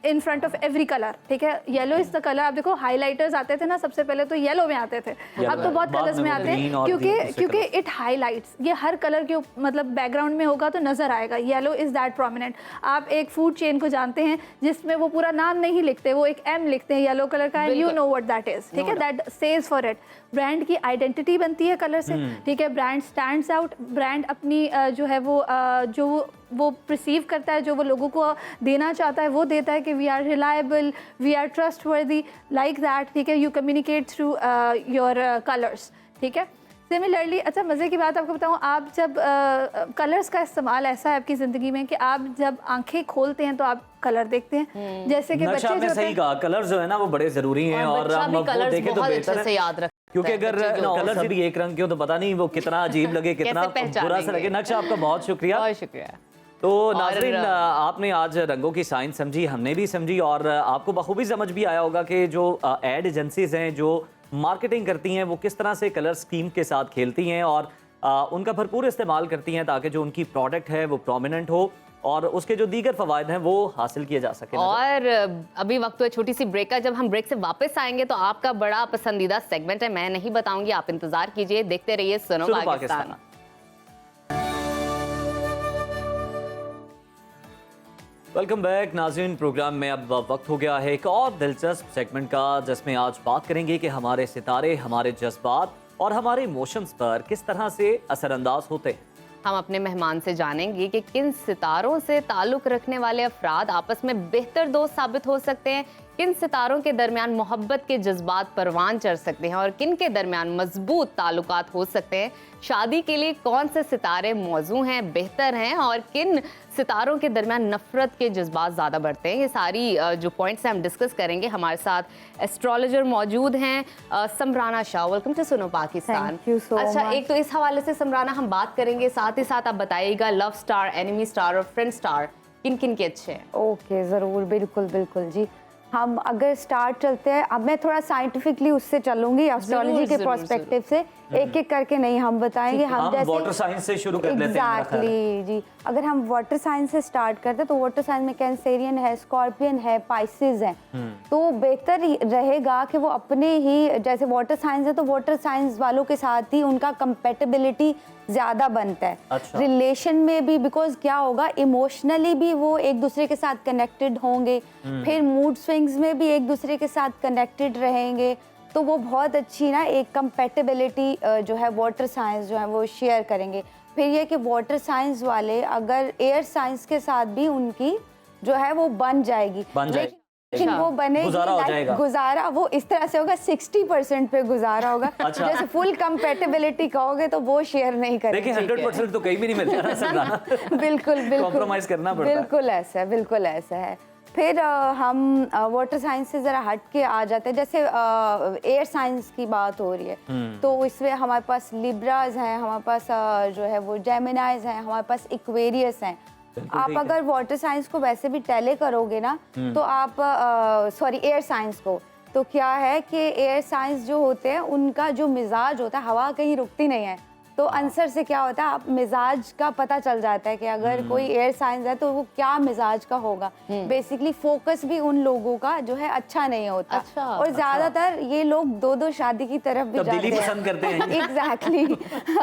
in front of every colour, ठीक है, येलो इज द कलर। आप देखो हाइलाइटर्स आते थे ना, सबसे पहले तो येलो में आते थे, अब तो बहुत कलर्स में आते हैं, क्योंकि इट हाईलाइट्स, ये हर कलर के मतलब बैकग्राउंड में होगा तो नजर आएगा। Yellow is that prominent. आप एक फूड चेन को जानते हैं जिसमें वो पूरा नाम नहीं लिखते, वो एक M लिखते हैं येलो कलर का, and you know what that is, ठीक है, that says for it. Brand की आइडेंटिटी बनती है कलर से, ठीक है, ब्रांड स्टैंड्स आउट, ब्रांड अपनी जो है वो प्रिसीव करता है, जो वो लोगों को देना चाहता है वो देता है कि we are reliable, we are trustworthy, like that, ठीक है, you communicate through your colours, ठीक है। सिमिलरली, अच्छा मज़े की बात आपको बताऊँ, आप जब कलर्स का इस्तेमाल ऐसा है आपकी ज़िंदगी में कि आप जब आंखें खोलते हैं तो आप कलर देखते हैं, जैसे कि बच्चे जो सही कहा, कलर जो है ना वो बड़े जरूरी हैं, और हम वो देखें तो बेहतर है, याद रख, क्योंकि अगर कलर भी एक रंग के हो तो पता नहीं वो कितना अजीब लगे, कितना बुरा सा लगे। नक्शा, आपका बहुत शुक्रिया। बहुत शुक्रिया। तो नाज़रीन, आपने आज रंगों की साइंस समझी, हमने भी समझी, और आपको बखूबी समझ भी आया होगा कि जो एड एजेंसीज हैं, जो मार्केटिंग करती हैं, वो किस तरह से कलर स्कीम के साथ खेलती हैं और उनका भरपूर इस्तेमाल करती हैं ताकि जो उनकी प्रोडक्ट है वो प्रोमिनेंट हो और उसके जो दीगर फवायद हैं वो हासिल किए जा सके। और अभी वक्त है छोटी सी ब्रेक का। जब हम ब्रेक से वापस आएंगे तो आपका बड़ा पसंदीदा सेगमेंट है, मैं नहीं बताऊंगी, आप इंतजार कीजिए, देखते रहिए सुनो पाकिस्तान। वेलकम बैक नाज़रीन, प्रोग्राम में अब वक्त हो गया है एक और दिलचस्प सेगमेंट का, जिसमें आज बात करेंगे कि हमारे सितारे हमारे जज्बात और हमारे इमोशंस पर किस तरह से असरअंदाज होते हैं। हम अपने मेहमान से जानेंगे कि किन सितारों से ताल्लुक रखने वाले अफराद आपस में बेहतर दोस्त साबित हो सकते हैं, किन सितारों के दरमियान मोहब्बत के जज्बात परवान चढ़ सकते हैं और किन के दरमियान मजबूत ताल्लुकात हो सकते हैं, शादी के लिए कौन से सितारे मौजू हैं, बेहतर हैं और किन सितारों के दरमियान नफरत के जज्बात ज़्यादा बढ़ते हैं, ये सारी जो पॉइंट्स हैं हम डिस्कस करेंगे। हमारे साथ एस्ट्रोलॉजर मौजूद हैं समराना शाह। वेलकम टू सुनो पाकिस्तान। Thank you so अच्छा, much. एक तो इस हवाले से समराना हम बात करेंगे, साथ ही साथ आप बताइएगा लव स्टार, एनिमी स्टार और फ्रेंड स्टार किन किन के अच्छे हैं। ओके, ज़रूर, बिल्कुल बिल्कुल जी। हम अगर स्टार्ट चलते हैं, अब मैं थोड़ा साइंटिफिकली उससे चलूंगी, एस्ट्रोलॉजी के पर्सपेक्टिव से, एक एक करके नहीं हम बताएंगे। हम जैसे वाटर साइंस से शुरू कर लेते हैं। एग्जैक्टली जी, अगर हम वाटर साइंस से स्टार्ट करते हैं तो वाटर साइंस में कैंसेरियन है, स्कॉर्पियन है, पाइसेस है। तो बेहतर रहेगा कि वो अपने ही, जैसे वाटर साइंस है तो वाटर साइंस वालों के साथ ही उनका कंपेटेबिलिटी ज़्यादा बनता है। अच्छा। रिलेशन में भी, बिकॉज क्या होगा, इमोशनली भी वो एक दूसरे के साथ कनेक्टेड होंगे, फिर मूड स्विंग्स में भी एक दूसरे के साथ कनेक्टेड रहेंगे, तो वो बहुत अच्छी ना एक कंपेटेबिलिटी जो है वाटर साइंस जो है वो शेयर करेंगे। फिर ये कि वाटर साइंस वाले अगर एयर साइंस के साथ भी उनकी जो है वो बन जाएगी, लेकिन वो बनेगी, गुजारा हो जाएगा। गुजारा वो इस तरह से होगा 60% पे गुजारा होगा। अच्छा। जैसे फुल कंपेटेबिलिटी कहोगे तो वो शेयर नहीं करेंगे। देखिए 100% तो कहीं भी नहीं मिलता ना समराना। बिल्कुल बिल्कुल कॉम्प्रोमाइज करना पड़ता है। बिल्कुल ऐसा है, बिल्कुल ऐसा है। फिर हम वाटर साइंस से ज़रा हट के आ जाते हैं, जैसे एयर साइंस की बात हो रही है तो इसमें हमारे पास लिब्राज हैं, हमारे पास जो है वो जेमिनाइज हैं, हमारे पास इक्वेरियस हैं। आप अगर वाटर साइंस को वैसे भी टेले करोगे ना तो आप सॉरी एयर साइंस को, तो क्या है कि एयर साइंस जो होते हैं उनका जो मिजाज होता है, हवा कहीं रुकती नहीं है, तो आंसर से क्या होता है, आप मिजाज का पता चल जाता है कि अगर कोई एयर साइंस है तो वो क्या मिजाज का होगा। बेसिकली फोकस भी उन लोगों का जो है अच्छा नहीं होता। अच्छा, और ज्यादातर ये लोग दो शादी की तरफ भी जाते तब्दीली हैं। पसंद करते हैं। एग्जैक्टली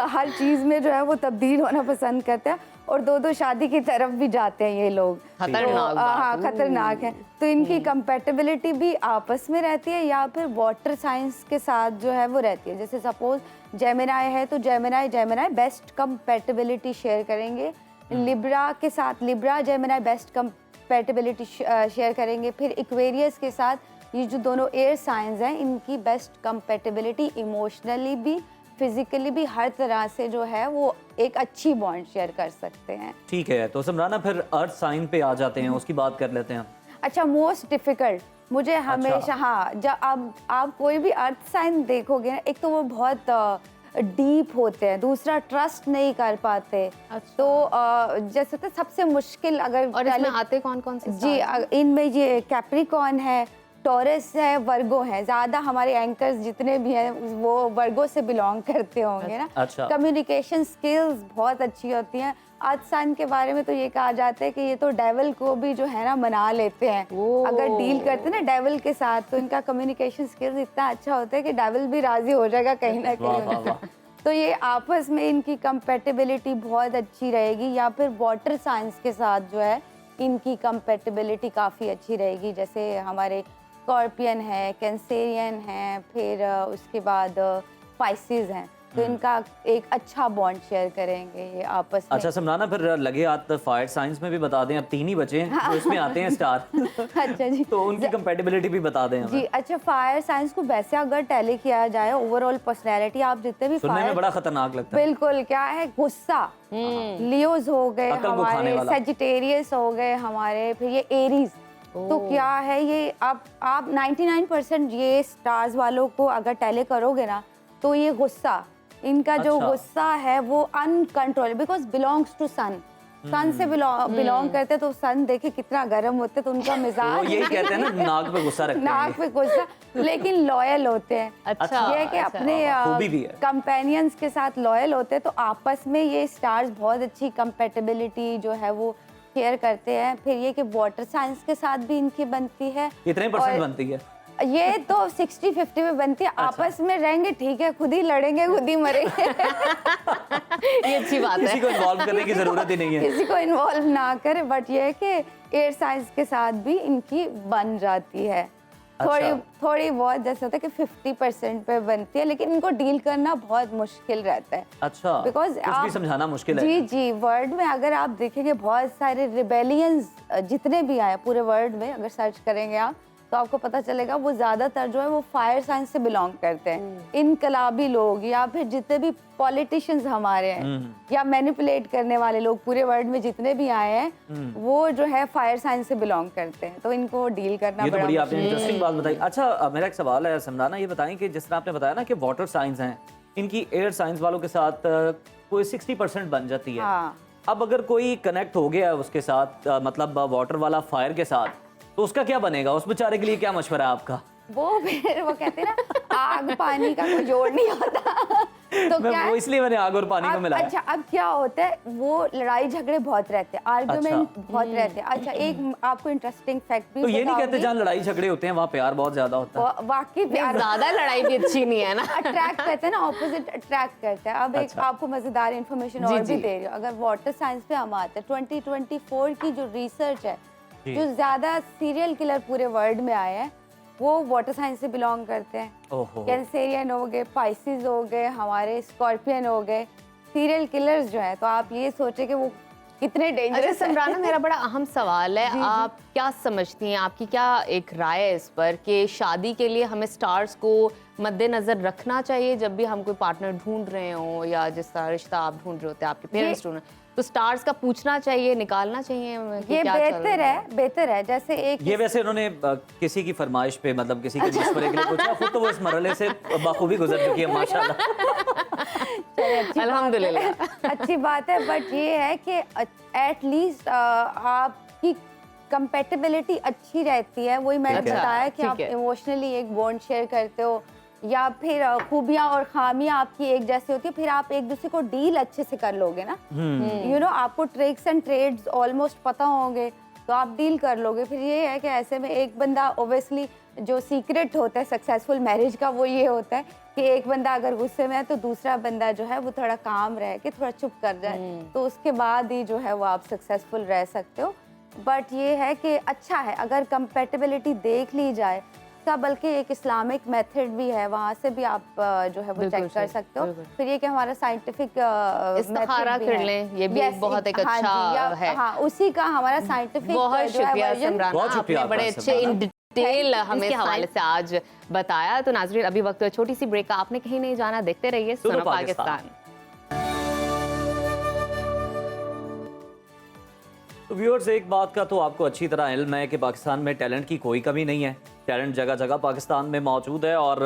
हर चीज में जो है वो तब्दील होना पसंद करते हैं और दो शादी की तरफ भी जाते हैं ये लोग। खतरनाक तो, हाँ, खतरनाक है। तो इनकी कंपेटेबिलिटी भी आपस में रहती है या फिर वाटर साइंस के साथ जो है वो रहती है। जैसे सपोज जेमिनाई है तो जेमिनाई बेस्ट कंपेटेबिलिटी शेयर करेंगे, लिब्रा के साथ Libra Gemini best compatibility share करेंगे। फिर इक्वेरियस के साथ ये जो दोनों एयर साइंस हैं इनकी बेस्ट कंपेटेबिलिटी इमोशनली भी, फिजिकली भी, हर तरह से जो है वो एक अच्छी बॉन्ड शेयर कर सकते हैं। ठीक है, तो समराना फिर अर्थ साइन पे आ जाते हैं, उसकी बात कर लेते हैं। अच्छा, मोस्ट डिफिकल्ट मुझे हमेशा, हाँ, जब आप कोई भी अर्थ साइन देखोगे ना, एक तो वो बहुत डीप होते हैं, दूसरा ट्रस्ट नहीं कर पाते। अच्छा। तो जैसे तो सबसे मुश्किल अगर और इसमें आते कौन कौन से जी, इनमें ये कैप्रिकॉर्न है, टॉरस है, वर्गो है। ज़्यादा हमारे एंकर्स जितने भी हैं वो वर्गो से बिलोंग करते होंगे ना। अच्छा। कम्युनिकेशन स्किल्स बहुत अच्छी होती हैं। अर्थ साइन के बारे में तो ये कहा जाता है कि ये तो डेविल को भी जो है ना मना लेते हैं। अगर डील करते हैं ना डेविल के साथ तो इनका कम्युनिकेशन स्किल्स इतना अच्छा होता है कि डेविल भी राजी हो जाएगा कहीं ना कहीं। तो ये आपस में इनकी कंपेटेबिलिटी बहुत अच्छी रहेगी। या फिर वाटर साइंस के साथ जो है इनकी कंपेटेबिलिटी काफ़ी अच्छी रहेगी। जैसे हमारे स्कॉर्पियन है, कैंसेरियन है, फिर उसके बाद पाइसेस हैं, तो इनका एक अच्छा बॉन्ड शेयर करेंगे ये आपस में। अच्छा समराना, फिर लगे हाथ फायर साइंस में भी बता दें, अब 3 ही बचे हैं तो इसमें आते हैं स्टार। अच्छा जी, तो उनकी कंपेटिबिलिटी भी बता दें हमें। जी। अच्छा, फायर साइंस को वैसे अगर टैली किया जाए, ओवरऑल पर्सनैलिटी आप जितने भी सुनने में बड़ा खतरनाक लगता है। बिल्कुल, क्या है, गुस्सा, लियोज हो गए हमारे, सेजिटेरियस हो गए हमारे, फिर ये एरीज। तो क्या है ये, आप 99% ये स्टार्स वालों को अगर टैली करोगे ना तो ये गुस्सा, इनका जो गुस्सा है वो अनकंट्रोल, बिकॉज बिलोंग्स टू सन, सन से बिलोंग करते, तो सन देखे कितना गर्म होते, तो उनका मिजाज तो यही कहते हैं ना, नाक पे गुस्सा रखते हैं। नाक पे गुस्सा, लेकिन लॉयल होते हैं। अच्छा, ये है कि अपने कंपेनियंस के साथ लॉयल होते हैं। तो आपस में ये स्टार्स बहुत अच्छी कंपेटेबिलिटी जो है वो शेयर करते हैं। फिर ये कि वाटर साइंस के साथ भी इनकी बनती है। कितने % बनती है? ये तो 60-50 में बनती है। आपस में रहेंगे ठीक है, खुद ही लड़ेंगे, खुद ही मरेंगे। ये अच्छी बात है। किसी को इन्वॉल्व करने की जरूरत ही नहीं है। किसी को इन्वॉल्व ना करे, बट ये है कि एयर साइंस के साथ भी इनकी बन जाती है। थोड़ी बहुत, जैसे होता है कि 50% पे बनती है, लेकिन इनको डील करना बहुत मुश्किल रहता है। अच्छा, बिकॉज आप समझाना मुश्किल है। जी, वर्ल्ड में अगर आप देखेंगे बहुत सारे रिबेलियंस जितने भी आए पूरे वर्ल्ड में, अगर सर्च करेंगे आप तो आपको पता चलेगा वो ज़्यादातर जो है वो फायर साइंस से बिलोंग करते हैं। इनकलाबी लोग या फिर जितने भी पॉलिटिशियंस हमारे हैं या मैनिपुलेट करने वाले लोग पूरे वर्ल्ड में जितने भी आए हैं वो जो है फायर साइंस से बिलोंग करते हैं, तो इनको डील करना ये तो बड़ा बड़ी आपने इंटरेस्टिंग बात बताई। अच्छा, मेरा एक सवाल है समराना, ये बताएं कि जिस तरह आपने बताया ना कि वाटर साइंस हैं, इनकी एयर साइंस वालों के साथ कोई 60% बन जाती है। हाँ। अब अगर कोई कनेक्ट हो गया है उसके साथ, मतलब वाटर वाला फायर के साथ, तो उसका क्या बनेगा? उस बेचारे के लिए क्या मशवरा है आपका? वो फिर वो कहते हैं ना आग पानी का कोई जोड़ नहीं होता। तो क्या वो इसलिए मैंने आग और पानी को मिलाया। अच्छा, अब क्या होता है, वो लड़ाई झगड़े बहुत रहते हैं, आर्गुमेंट बहुत रहते हैं। अच्छा, एक आपको इंटरेस्टिंग फैक्ट भी तो ये नहीं कहते जहाँ लड़ाई झगड़े होते हैं वहाँ प्यार बहुत ज्यादा होता है? वाकई प्यार ज्यादा लड़ाई भी अच्छी नहीं है ना। अट्रैक्ट करते हैं ना, ऑपोजिट अट्रैक्ट करता है। अब एक आपको मजेदार इन्फॉर्मेशन और भी दे रही हूँ। अगर वाटर साइंस पे हम आते हैं, 2024 की जो रिसर्च है, जो ज्यादा सीरियल किलर पूरे वर्ल्ड में आए हैं वो वाटर साइंस से बिलोंग करते हैं। कैंसेरियन हो गए, पाइसिस हो गए, हमारे स्कॉर्पियन हो गए, सीरियल किलर्स जो है। तो आप ये सोचे कि वो कितने डेंजरस। अच्छा समराना, मेरा बड़ा अहम सवाल है, आप क्या समझती हैं, आपकी क्या एक राय है इस पर कि शादी के लिए हमें स्टार्स को मद्देनजर रखना चाहिए जब भी हम कोई पार्टनर ढूंढ रहे हो, या जिस तरह रिश्ता आप ढूंढ रहे होते हैं, आपके पेरेंट्स ढूंढ रहे, तो स्टार्स का पूछना चाहिए, निकालना चाहिए? ये बेहतर है। जैसे एक ये वैसे उन्होंने किसी की फरमाइश पे, मतलब किसी के मशवरे के लिए पूछा, खुद तो वो इस मरहले से बखूबी गुजर चुकी है माशाल्लाह। अल्हम्दुलिल्लाह, अच्छी बात है। बट ये है कि एटलीस्ट आपकी कंपेटिबिलिटी अच्छी रहती है। वही मैंने बताया कि आप इमोशनली एक बॉन्ड शेयर करते हो, या फिर खूबियां और खामियां आपकी एक जैसी होती है, फिर आप एक दूसरे को डील अच्छे से कर लोगे ना। यू नो, आपको ट्रिक्स एंड ट्रेड्स ऑलमोस्ट पता होंगे तो आप डील कर लोगे। फिर ये है कि ऐसे में एक बंदा, ओब्वियसली जो सीक्रेट होता है सक्सेसफुल मैरिज का वो ये होता है कि एक बंदा अगर गुस्से में है तो दूसरा बंदा जो है वो थोड़ा काम रह के थोड़ा चुप कर जाए, तो उसके बाद ही जो है वो आप सक्सेसफुल रह सकते हो। बट ये है कि अच्छा है अगर कंपेटिबिलिटी देख ली जाए का, बल्कि एक इस्लामिक मेथड भी है, वहाँ से भी आप जो है वो चेक कर सकते हो। फिर ये कि हमारा साइंटिफिक इस्तिखारा कर लें, ये भी बहुत एक अच्छा है। हाँ, उसी का हमारा साइंटिफिक। बहुत शुक्रिया समराना, आपने बड़े अच्छे इन डिटेल हमें इस हवाले से आज बताया। तो नाज़रीन, अभी वक्त है छोटी सी ब्रेक का, आपने कहीं नहीं जाना, देखते रहिए सुनो पाकिस्तान। तो व्यूअर्स, एक बात का तो आपको अच्छी तरह इल्म है कि पाकिस्तान में टैलेंट की कोई कमी नहीं है। टैलेंट जगह जगह पाकिस्तान में मौजूद है, और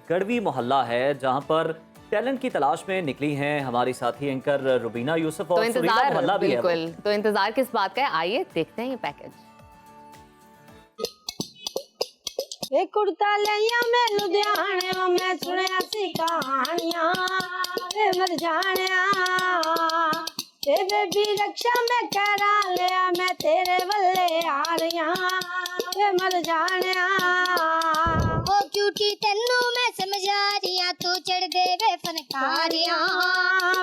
गढ़वी मोहल्ला है जहां पर टैलेंट की तलाश में निकली हैं हमारी साथी एंकर रुबीना यूसुफ, और सुरीना मोहल्ला भी है। बिल्कुल, तो इंतजार किस बात का है, आइए देखते हैं ये पैकेज। एक कुर्ता लिया मैं लुधियाने में सुनिया सी कहानियां वे मर जानिया, ते बेबी रक्षा में करा लिया मैं तेरे बल्ले आ रहिया वे मर जानिया। ओ क्यूटी तेनू मैं समझा रिया, तू चढ़ दे वे फनकारियां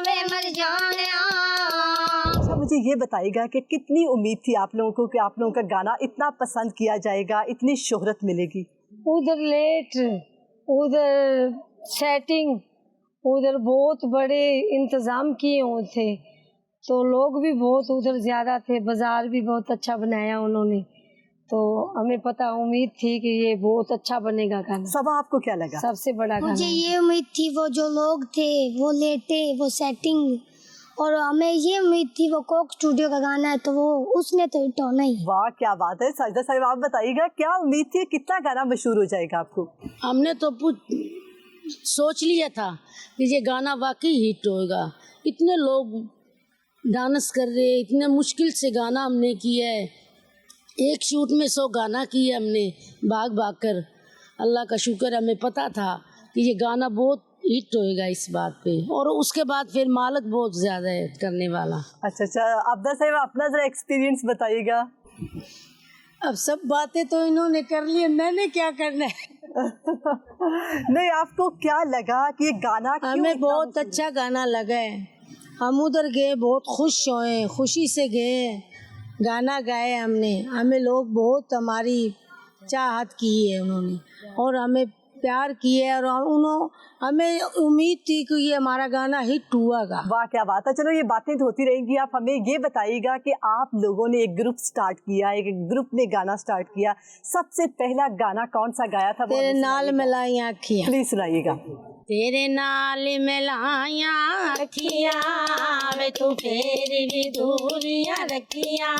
वे मर जानिया। अच्छा, मुझे ये बताइएगा कि कितनी उम्मीद थी आप लोगों को कि आप लोगों का गाना इतना पसंद किया जाएगा, इतनी शोहरत मिलेगी? उधर लेट, उधर सेटिंग, उधर बहुत बड़े इंतजाम किए हुए थे, तो लोग भी बहुत उधर ज़्यादा थे, बाज़ार भी बहुत अच्छा बनाया उन्होंने, तो हमें पता उम्मीद थी कि ये बहुत अच्छा बनेगा गाना। सब आपको क्या लगा? सबसे बड़ा गाना मुझे ये उम्मीद थी, वो जो लोग थे वो लेटे, वो सेटिंग, और हमें ये उम्मीद थी वो कोक स्टूडियो का गाना है तो वो उसने तो हिट होना ही। वाह, क्या बात है। साजिदा साहिब, आप बताइएगा क्या उम्मीद थी, कितना गाना मशहूर हो जाएगा आपको? हमने तो सोच लिया था कि ये गाना वाकई हिट होगा। इतने लोग डांस कर रहे, इतने मुश्किल से गाना हमने किया है, एक शूट में 100 गाना किया हमने भाग भाग कर। अल्लाह का शुक्र, हमें पता था कि ये गाना बहुत हिट होएगा इस बात पे, और उसके बाद फिर मालिक बहुत ज़्यादा है करने वाला। अच्छा, अब्दा साहिब अपना जरा एक्सपीरियंस बताइएगा। अब सब बातें तो इन्होंने कर ली, मैंने क्या करना है। नहीं, आपको क्या लगा कि ये गाना? हमें बहुत अच्छा गाना लगा है, हम उधर गए बहुत खुश हुए, खुशी से गए, गाना गाए हमने, हमें लोग बहुत हमारी चाहत की है उन्होंने, और हमें प्यार किए और हमें उम्मीद थी कि ये हमारा गाना हिट हुआगा। वाह क्या बात है। चलो ये बातें तो होती रहेंगी। आप हमें ये बताइएगा कि आप लोगों ने एक ग्रुप स्टार्ट किया, एक ग्रुप में गाना स्टार्ट किया, सबसे पहला गाना कौन सा गाया था? तेरे नाल मिलाई आँखियाँ। प्लीज सुनाइएगा। तेरे नाल मिलाया अखियाँ वे तू फिर भी दूरियां रखियाँ,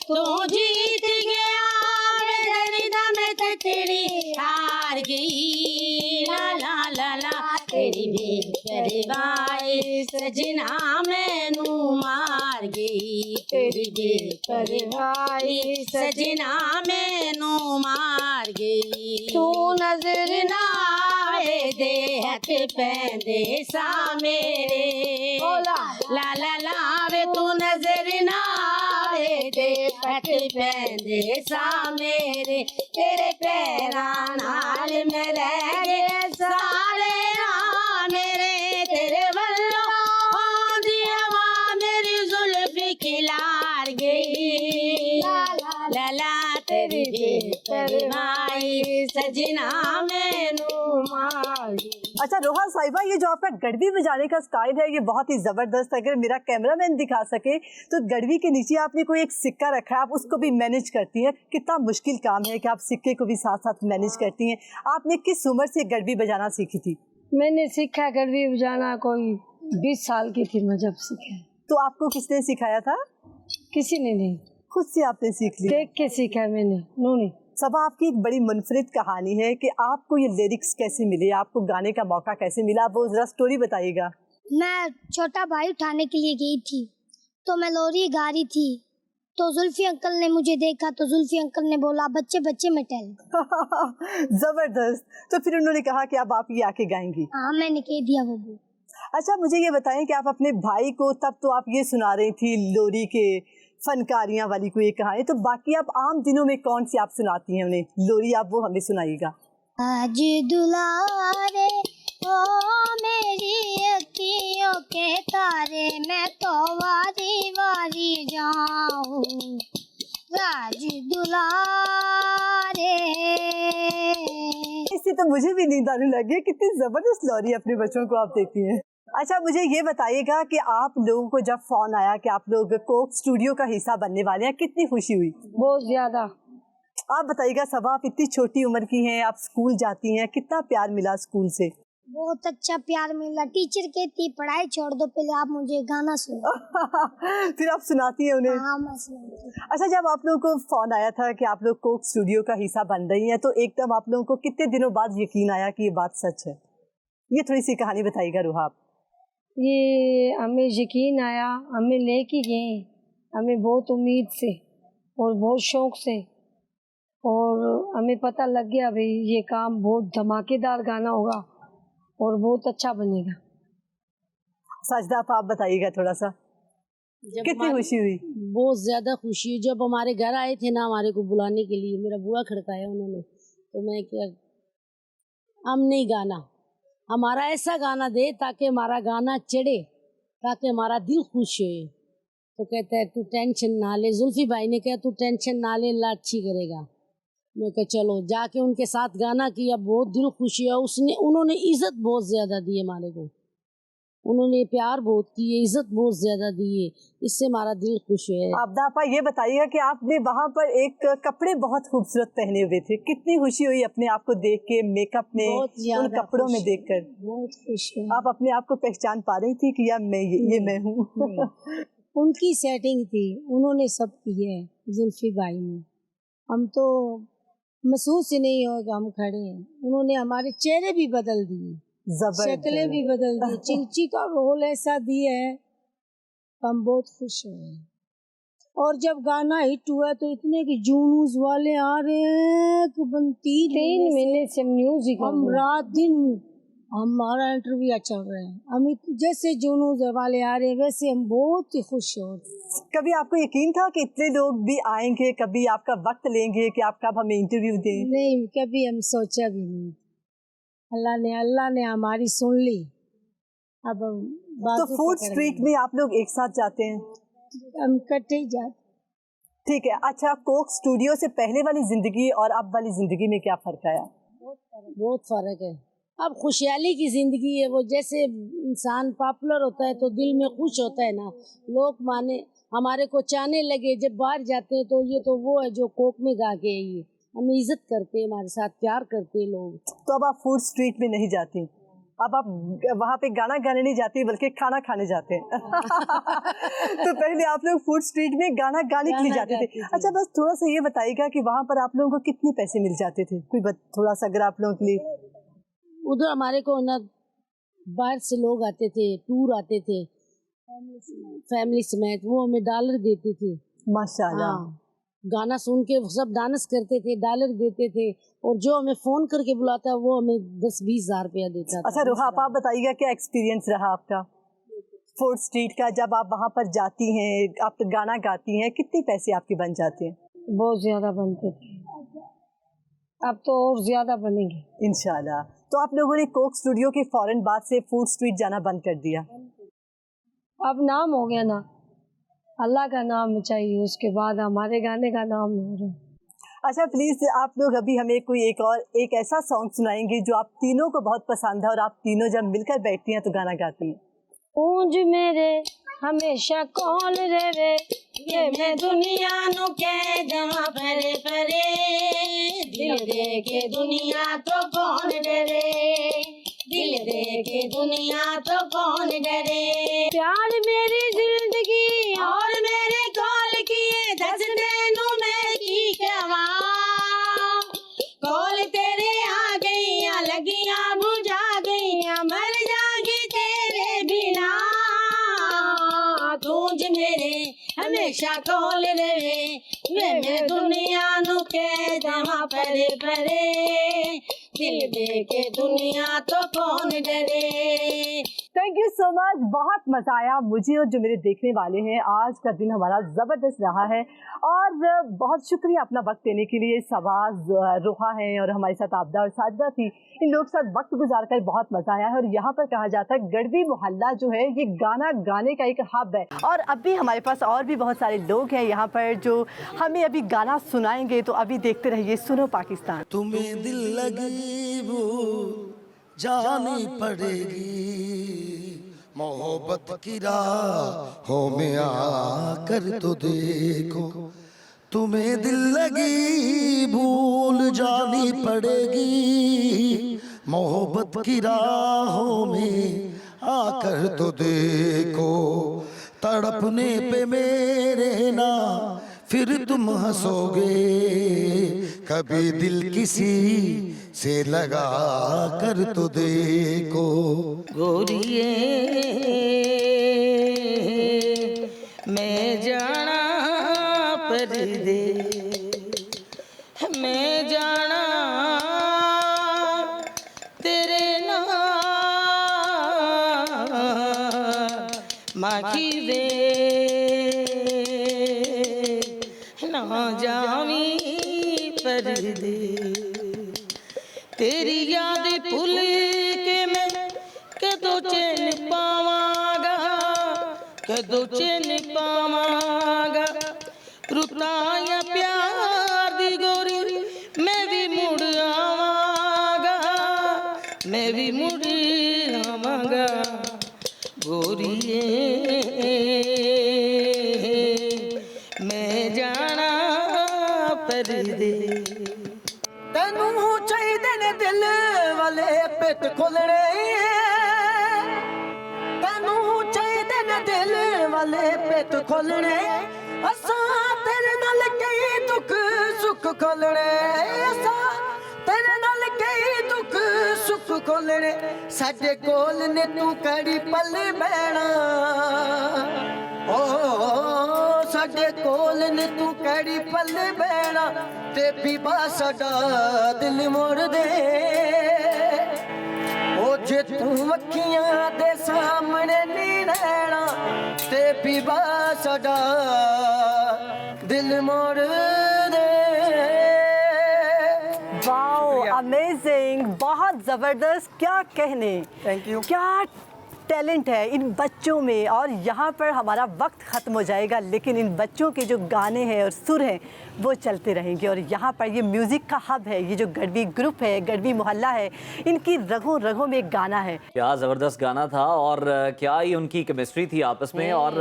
तू जीत गया मेरे दम में तेरी हार गई, ला ला ला ला तेरी बेपरवाही सजना मैनू मार गई, तेरी बेपरवाही सजना मैनू मार गई, तू नजर ना दे हथ पैंदे सा मेरे, ला ला ला वे तू नजर ना दे हथ पैंदे सा मेरे, तेरे पैरां नाल मैं रह गए सारे मेरे, तेरे वल्लों आंदी हवा मेरी जुल्फ़ खिलार गई, ला ला तेरी बेपरवाही सजना मैनू मार गई। अच्छा रोहा साहिबा, ये जो आपका गड़वी बजाने का स्टाइल है ये बहुत ही जबरदस्त। अगर मेरा कैमरामैन दिखा सके तो गड़वी के नीचे आपने कोई एक सिक्का रखा है, आप उसको भी मैनेज करती हैं। कितना मुश्किल काम है कि आप सिक्के को भी साथ साथ मैनेज करती हैं। आपने किस उम्र से गड़वी बजाना सीखी थी? मैंने सीखा गड़वी बजाना कोई 20 साल की थी मैं जब सीखा। तो आपको किसने सिखाया था? किसी ने नहीं, खुद से आपने सीख लिया? देख के सीखा मैंने। नूनी सबा, आपकी एक बड़ी मुनफरिद कहानी है कि आपको ये लिरिक्स कैसे मिले, आपको गाने का मौका कैसे मिला, आप वो जरा स्टोरी बताइएगा। मैं छोटा भाई उठाने के लिए गई थी तो मैं लोरी गा रही थी, तो जुल्फी अंकल ने मुझे देखा तो जुल्फी अंकल ने बोला बच्चे बच्चे में टेल। जबरदस्त। तो फिर उन्होंने कहा कि अब आप ये आके गाएंगी? हाँ मैंने कह दिया वो भी। अच्छा मुझे ये बताएं कि आप अपने भाई को तब तो आप ये सुना रही थी लोरी के फनकारियां वाली कोई एक कहानी, तो बाकी आप आम दिनों में कौन सी आप सुनाती हैं उन्हें लोरी? आप वो हमें सुनाइएगा। आज दुलारे ओ मेरी अखियों के तारे, मैं तो वारी वारी जाऊं राज दुलारे। इससे तो मुझे भी नींद आने लगी। कितनी जबरदस्त लोरी अपने बच्चों को आप देती हैं। अच्छा मुझे ये बताइएगा कि आप लोगों को जब फोन आया कि आप लोग कोक स्टूडियो का हिस्सा बनने वाले हैं, कितनी खुशी हुई? बहुत ज्यादा। आप बताइएगा सबा, आप इतनी छोटी उम्र की हैं, आप स्कूल जाती हैं, कितना प्यार मिला स्कूल से? बहुत अच्छा प्यार मिला। टीचर कहती पढ़ाई छोड़ दो, पहले आप मुझे गाना सुनो। फिर आप सुनाती हैं उन्हें? हाँ मैं सुनाती हूँ। अच्छा जब आप लोगों को फोन आया था कि आप लोग कोक स्टूडियो का हिस्सा बन रही हैं, तो एकदम आप लोगों को कितने दिनों बाद यकीन आया कि ये बात सच है? ये थोड़ी सी कहानी बताइएगा रूहा आप। ये हमें यकीन आया, हमें लेके गए, हमें बहुत उम्मीद से और बहुत शौक से, और हमें पता लग गया भाई ये काम बहुत धमाकेदार गाना होगा और बहुत अच्छा बनेगा। साजदा आप बताइएगा थोड़ा सा, कितनी खुशी हुई? बहुत ज्यादा खुशी हुई। जब हमारे घर आए थे ना हमारे को बुलाने के लिए, मेरा बुआ खड़काया उन्होंने, तो मैं क्या, हम नहीं गाना, हमारा ऐसा गाना दे ताकि हमारा गाना चढ़े, ताकि हमारा दिल खुश हो। तो कहता है तू टेंशन ना ले, जुल्फी भाई ने कहा तू टेंशन ना ले, अल्लाह अच्छी करेगा। मैं कहा चलो, जाके उनके साथ गाना किया, बहुत दिल खुश हुआ। उन्होंने इज्जत बहुत ज्यादा दी हमारे को, उन्होंने प्यार बहुत किए, इज्जत बहुत ज्यादा दी है, इससे हमारा दिल खुश है। आपा ये बताइएगा कि आपने वहाँ पर एक कपड़े बहुत खूबसूरत पहने हुए थे, कितनी खुशी हुई अपने आप को देख के, मेकअप में, उन कपड़ों में देखकर? बहुत खुश है। आप अपने आप को पहचान पा रही थी कि यार मैं हूँ? उनकी सेटिंग थी, उन्होंने सब किया है, जुल्फी भाई ने। हम तो महसूस ही नहीं होगा हम खड़े हैं, उन्होंने हमारे चेहरे भी बदल दिए, शक्लें भी बदल दी, चिंची का रोल ऐसा दिया है, हम बहुत खुश हैं। और जब गाना हिट हुआ तो इतने कि जूनूस वाले आ रहे हैं कि 3 महीने से म्यूजिक, हम रात दिन हमारा इंटरव्यू चल रहा है, हम जैसे जूनूस वाले आ रहे हैं वैसे हम बहुत ही खुश हो। कभी आपको यकीन था कि इतने लोग भी आएंगे, कभी आपका वक्त लेंगे कि आपका हमें इंटरव्यू दें? नहीं, कभी हम सोचा भी नहीं। अल्लाह ने हमारी सुन ली। अब तो फूड स्ट्रीट में आप लोग एक साथ जाते हैं? हम इकट्ठे ही जाते। ठीक है। अच्छा कोक स्टूडियो से पहले वाली जिंदगी और अब वाली जिंदगी में क्या फर्क आया? बहुत फर्क बहुत फर्क है। अब खुशहाली की जिंदगी है, वो जैसे इंसान पॉपुलर होता है तो दिल में खुश होता है ना, लोग माने हमारे को चाहने लगे, जब बाहर जाते हैं तो ये तो वो है जो कोक में गा के है, ये हमें इज्जत करते हैं, हमारे साथ प्यार करते हैं लोग। तो अब आप फूड स्ट्रीट में नहीं जाती, अब आप वहाँ पे गाना गाने नहीं जाती बल्कि खाना खाने जाते हैं। तो पहले आप लोग फूड स्ट्रीट में गाना गाने के लिए जाते थे। अच्छा, बस थोड़ा सा ये बताइएगा कि वहाँ पर आप लोगों को कितने पैसे मिल जाते थे, कोई थोड़ा सा अगर आप लोगों के लिए। उधर हमारे को ना बाहर से लोग आते थे, टूर आते थे फैमिली समेत, वो हमें डॉलर देते थे माशाल्लाह। हाँ, गाना सुन के सब डांस करते थे, डॉलर देते थे, और जो हमें फोन करके बुलाता वो हमें 10-20 हज़ार रुपया देता था। अच्छा रुहा, आप बताइएगा क्या एक्सपीरियंस रहा आपका फूड स्ट्रीट का, जब आप वहाँ पर जाती हैं, आप गाना गाती हैं, कितने पैसे आपके बन जाते हैं? बहुत ज्यादा बनते थे, अब तो और ज्यादा बनेंगे इंशाल्लाह। तो आप लोगों ने कोक स्टूडियो के फौरन बाद से फूड स्ट्रीट जाना बंद कर दिया? अब नाम हो गया ना, अल्लाह का नाम चाहिए, उसके बाद हमारे गाने का नाम हो रहा है। अच्छा, प्लीज आप लोग अभी हमें कोई एक ऐसा सॉन्ग सुनाएंगे जो आप तीनों को बहुत पसंद है और आप तीनों जब मिलकर बैठती हैं तो गाना गाती हैं। ऊंज मेरे हमेशा कौन रेवे, ये मैं दुनिया नु कह जमा परे परे, दिल दे के दुनिया तो कौन डरे, दिल दे के दुनिया तो कौन डरे। प्यार मेरी जिंदगी और मेरे कॉल किए दस तेनू मैं की कहवा, कॉल तेरे आ गईया लगियां बुझा गईया, मर जागी तेरे बिना, तूंज मेरे हमेशा कॉल रहे, मैं दुनिया नु कह जहाँ परे परे, दिल दे के दुनिया तो कौन डरे। थैंक यू सो मच, बहुत मजा आया मुझे और जो मेरे देखने वाले हैं। आज का दिन हमारा जबरदस्त रहा है और बहुत शुक्रिया अपना वक्त देने के लिए। सवाज, रोहा है और हमारे साथ आबदा और साजदा थी, इन लोग साथ वक्त गुजार कर बहुत मजा आया है। और यहाँ पर कहा जाता है गढ़वी मोहल्ला जो है ये गाना गाने का एक हब है। और अभी हमारे पास और भी बहुत सारे लोग हैं यहाँ पर जो हमें अभी गाना सुनाएंगे, तो अभी देखते रहिए सुनो पाकिस्तान। तुम्हें दिल लगी वो जानी पड़ेगी, मोहब्बत की राहों में आकर तो देखो, तुम्हें दिल लगी भूल जानी पड़ेगी, मोहब्बत की राहों में आकर तो देखो, तड़पने पे मेरे ना फिर तुम हंसोगे, कभी दिल किसी से लगा कर तो देखो। गोरिए मैं जाना परदे, मैं जाना तेरे नाम माखी दे, ना जावी परदे, तेरी याद भूल के मैं कदों चैन पावांगा, कदों चैन पावांगा, रुताया प्यार दी गोरी मैं भी मुड़ आवांगा, मैं भी मुड़ आवांगा, गोरिए मैं जाना परदे। तेनू चाहिए ने दिल वाले पेट खोलने, तेनू चाहिए ने दिल वाले पेट खोलने, असा तेरे नाल कई दुख सुख खोलने, असा तेरे नाल कई दुख सुख खोलने, साडे कोल ने तू कड़ी पल बहना, ओ साडे कोल ने तू कड़ी पल बहना, ते पीबा साडा दिल मोड़ दे, ओ जे तू अखियां दे सामने नी रहना, ते पीबा साडा दिल मोड़ दे। वाओ, अमेजिंग, बहुत जबरदस्त, क्या कहने। Thank you. क्या टैलेंट है इन बच्चों में। और यहाँ पर हमारा वक्त ख़त्म हो जाएगा, लेकिन इन बच्चों के जो गाने हैं और सुर हैं वो चलते रहेंगे। और यहाँ पर ये म्यूज़िक का हब है, ये जो गढ़वी ग्रुप है, गढ़वी मोहल्ला है, इनकी रगों रगों में एक गाना है। क्या ज़बरदस्त गाना था और क्या ही उनकी केमिस्ट्री थी आपस में। और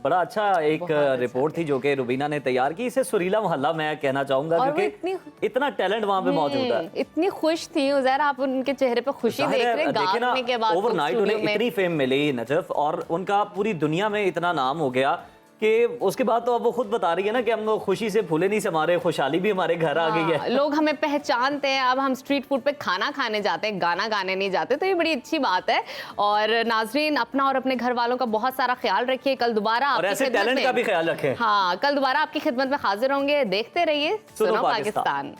बड़ा अच्छा एक रिपोर्ट थी जो कि रुबीना ने तैयार की। इसे सुरीला मोहल्ला मैं कहना चाहूँगा, क्योंकि इतना टैलेंट वहाँ पे मौजूद है। इतनी खुश थी उज़ैर, आप उनके चेहरे पे खुशी देख रहे गाने के बाद। ओवरनाइट उन्हें इतनी फेम मिली नजफ, और उनका पूरी दुनिया में इतना नाम हो गया कि उसके बाद तो अब वो खुद बता रही है ना कि हम लोग खुशी से फूले नहीं समारे, खुशहाली भी हमारे घर आ गई है। लोग हमें पहचानते हैं, अब हम स्ट्रीट फूड पे खाना खाने जाते हैं, गाना गाने नहीं जाते, तो ये बड़ी अच्छी बात है। और नाजरीन, अपना और अपने घर वालों का बहुत सारा ख्याल रखिए। कल दोबारा और ऐसे टैलेंट का भी ख्याल रखें। हाँ, कल दोबारा आपकी खिदमत में हाजिर होंगे। देखते रहिए सुनो पाकिस्तान।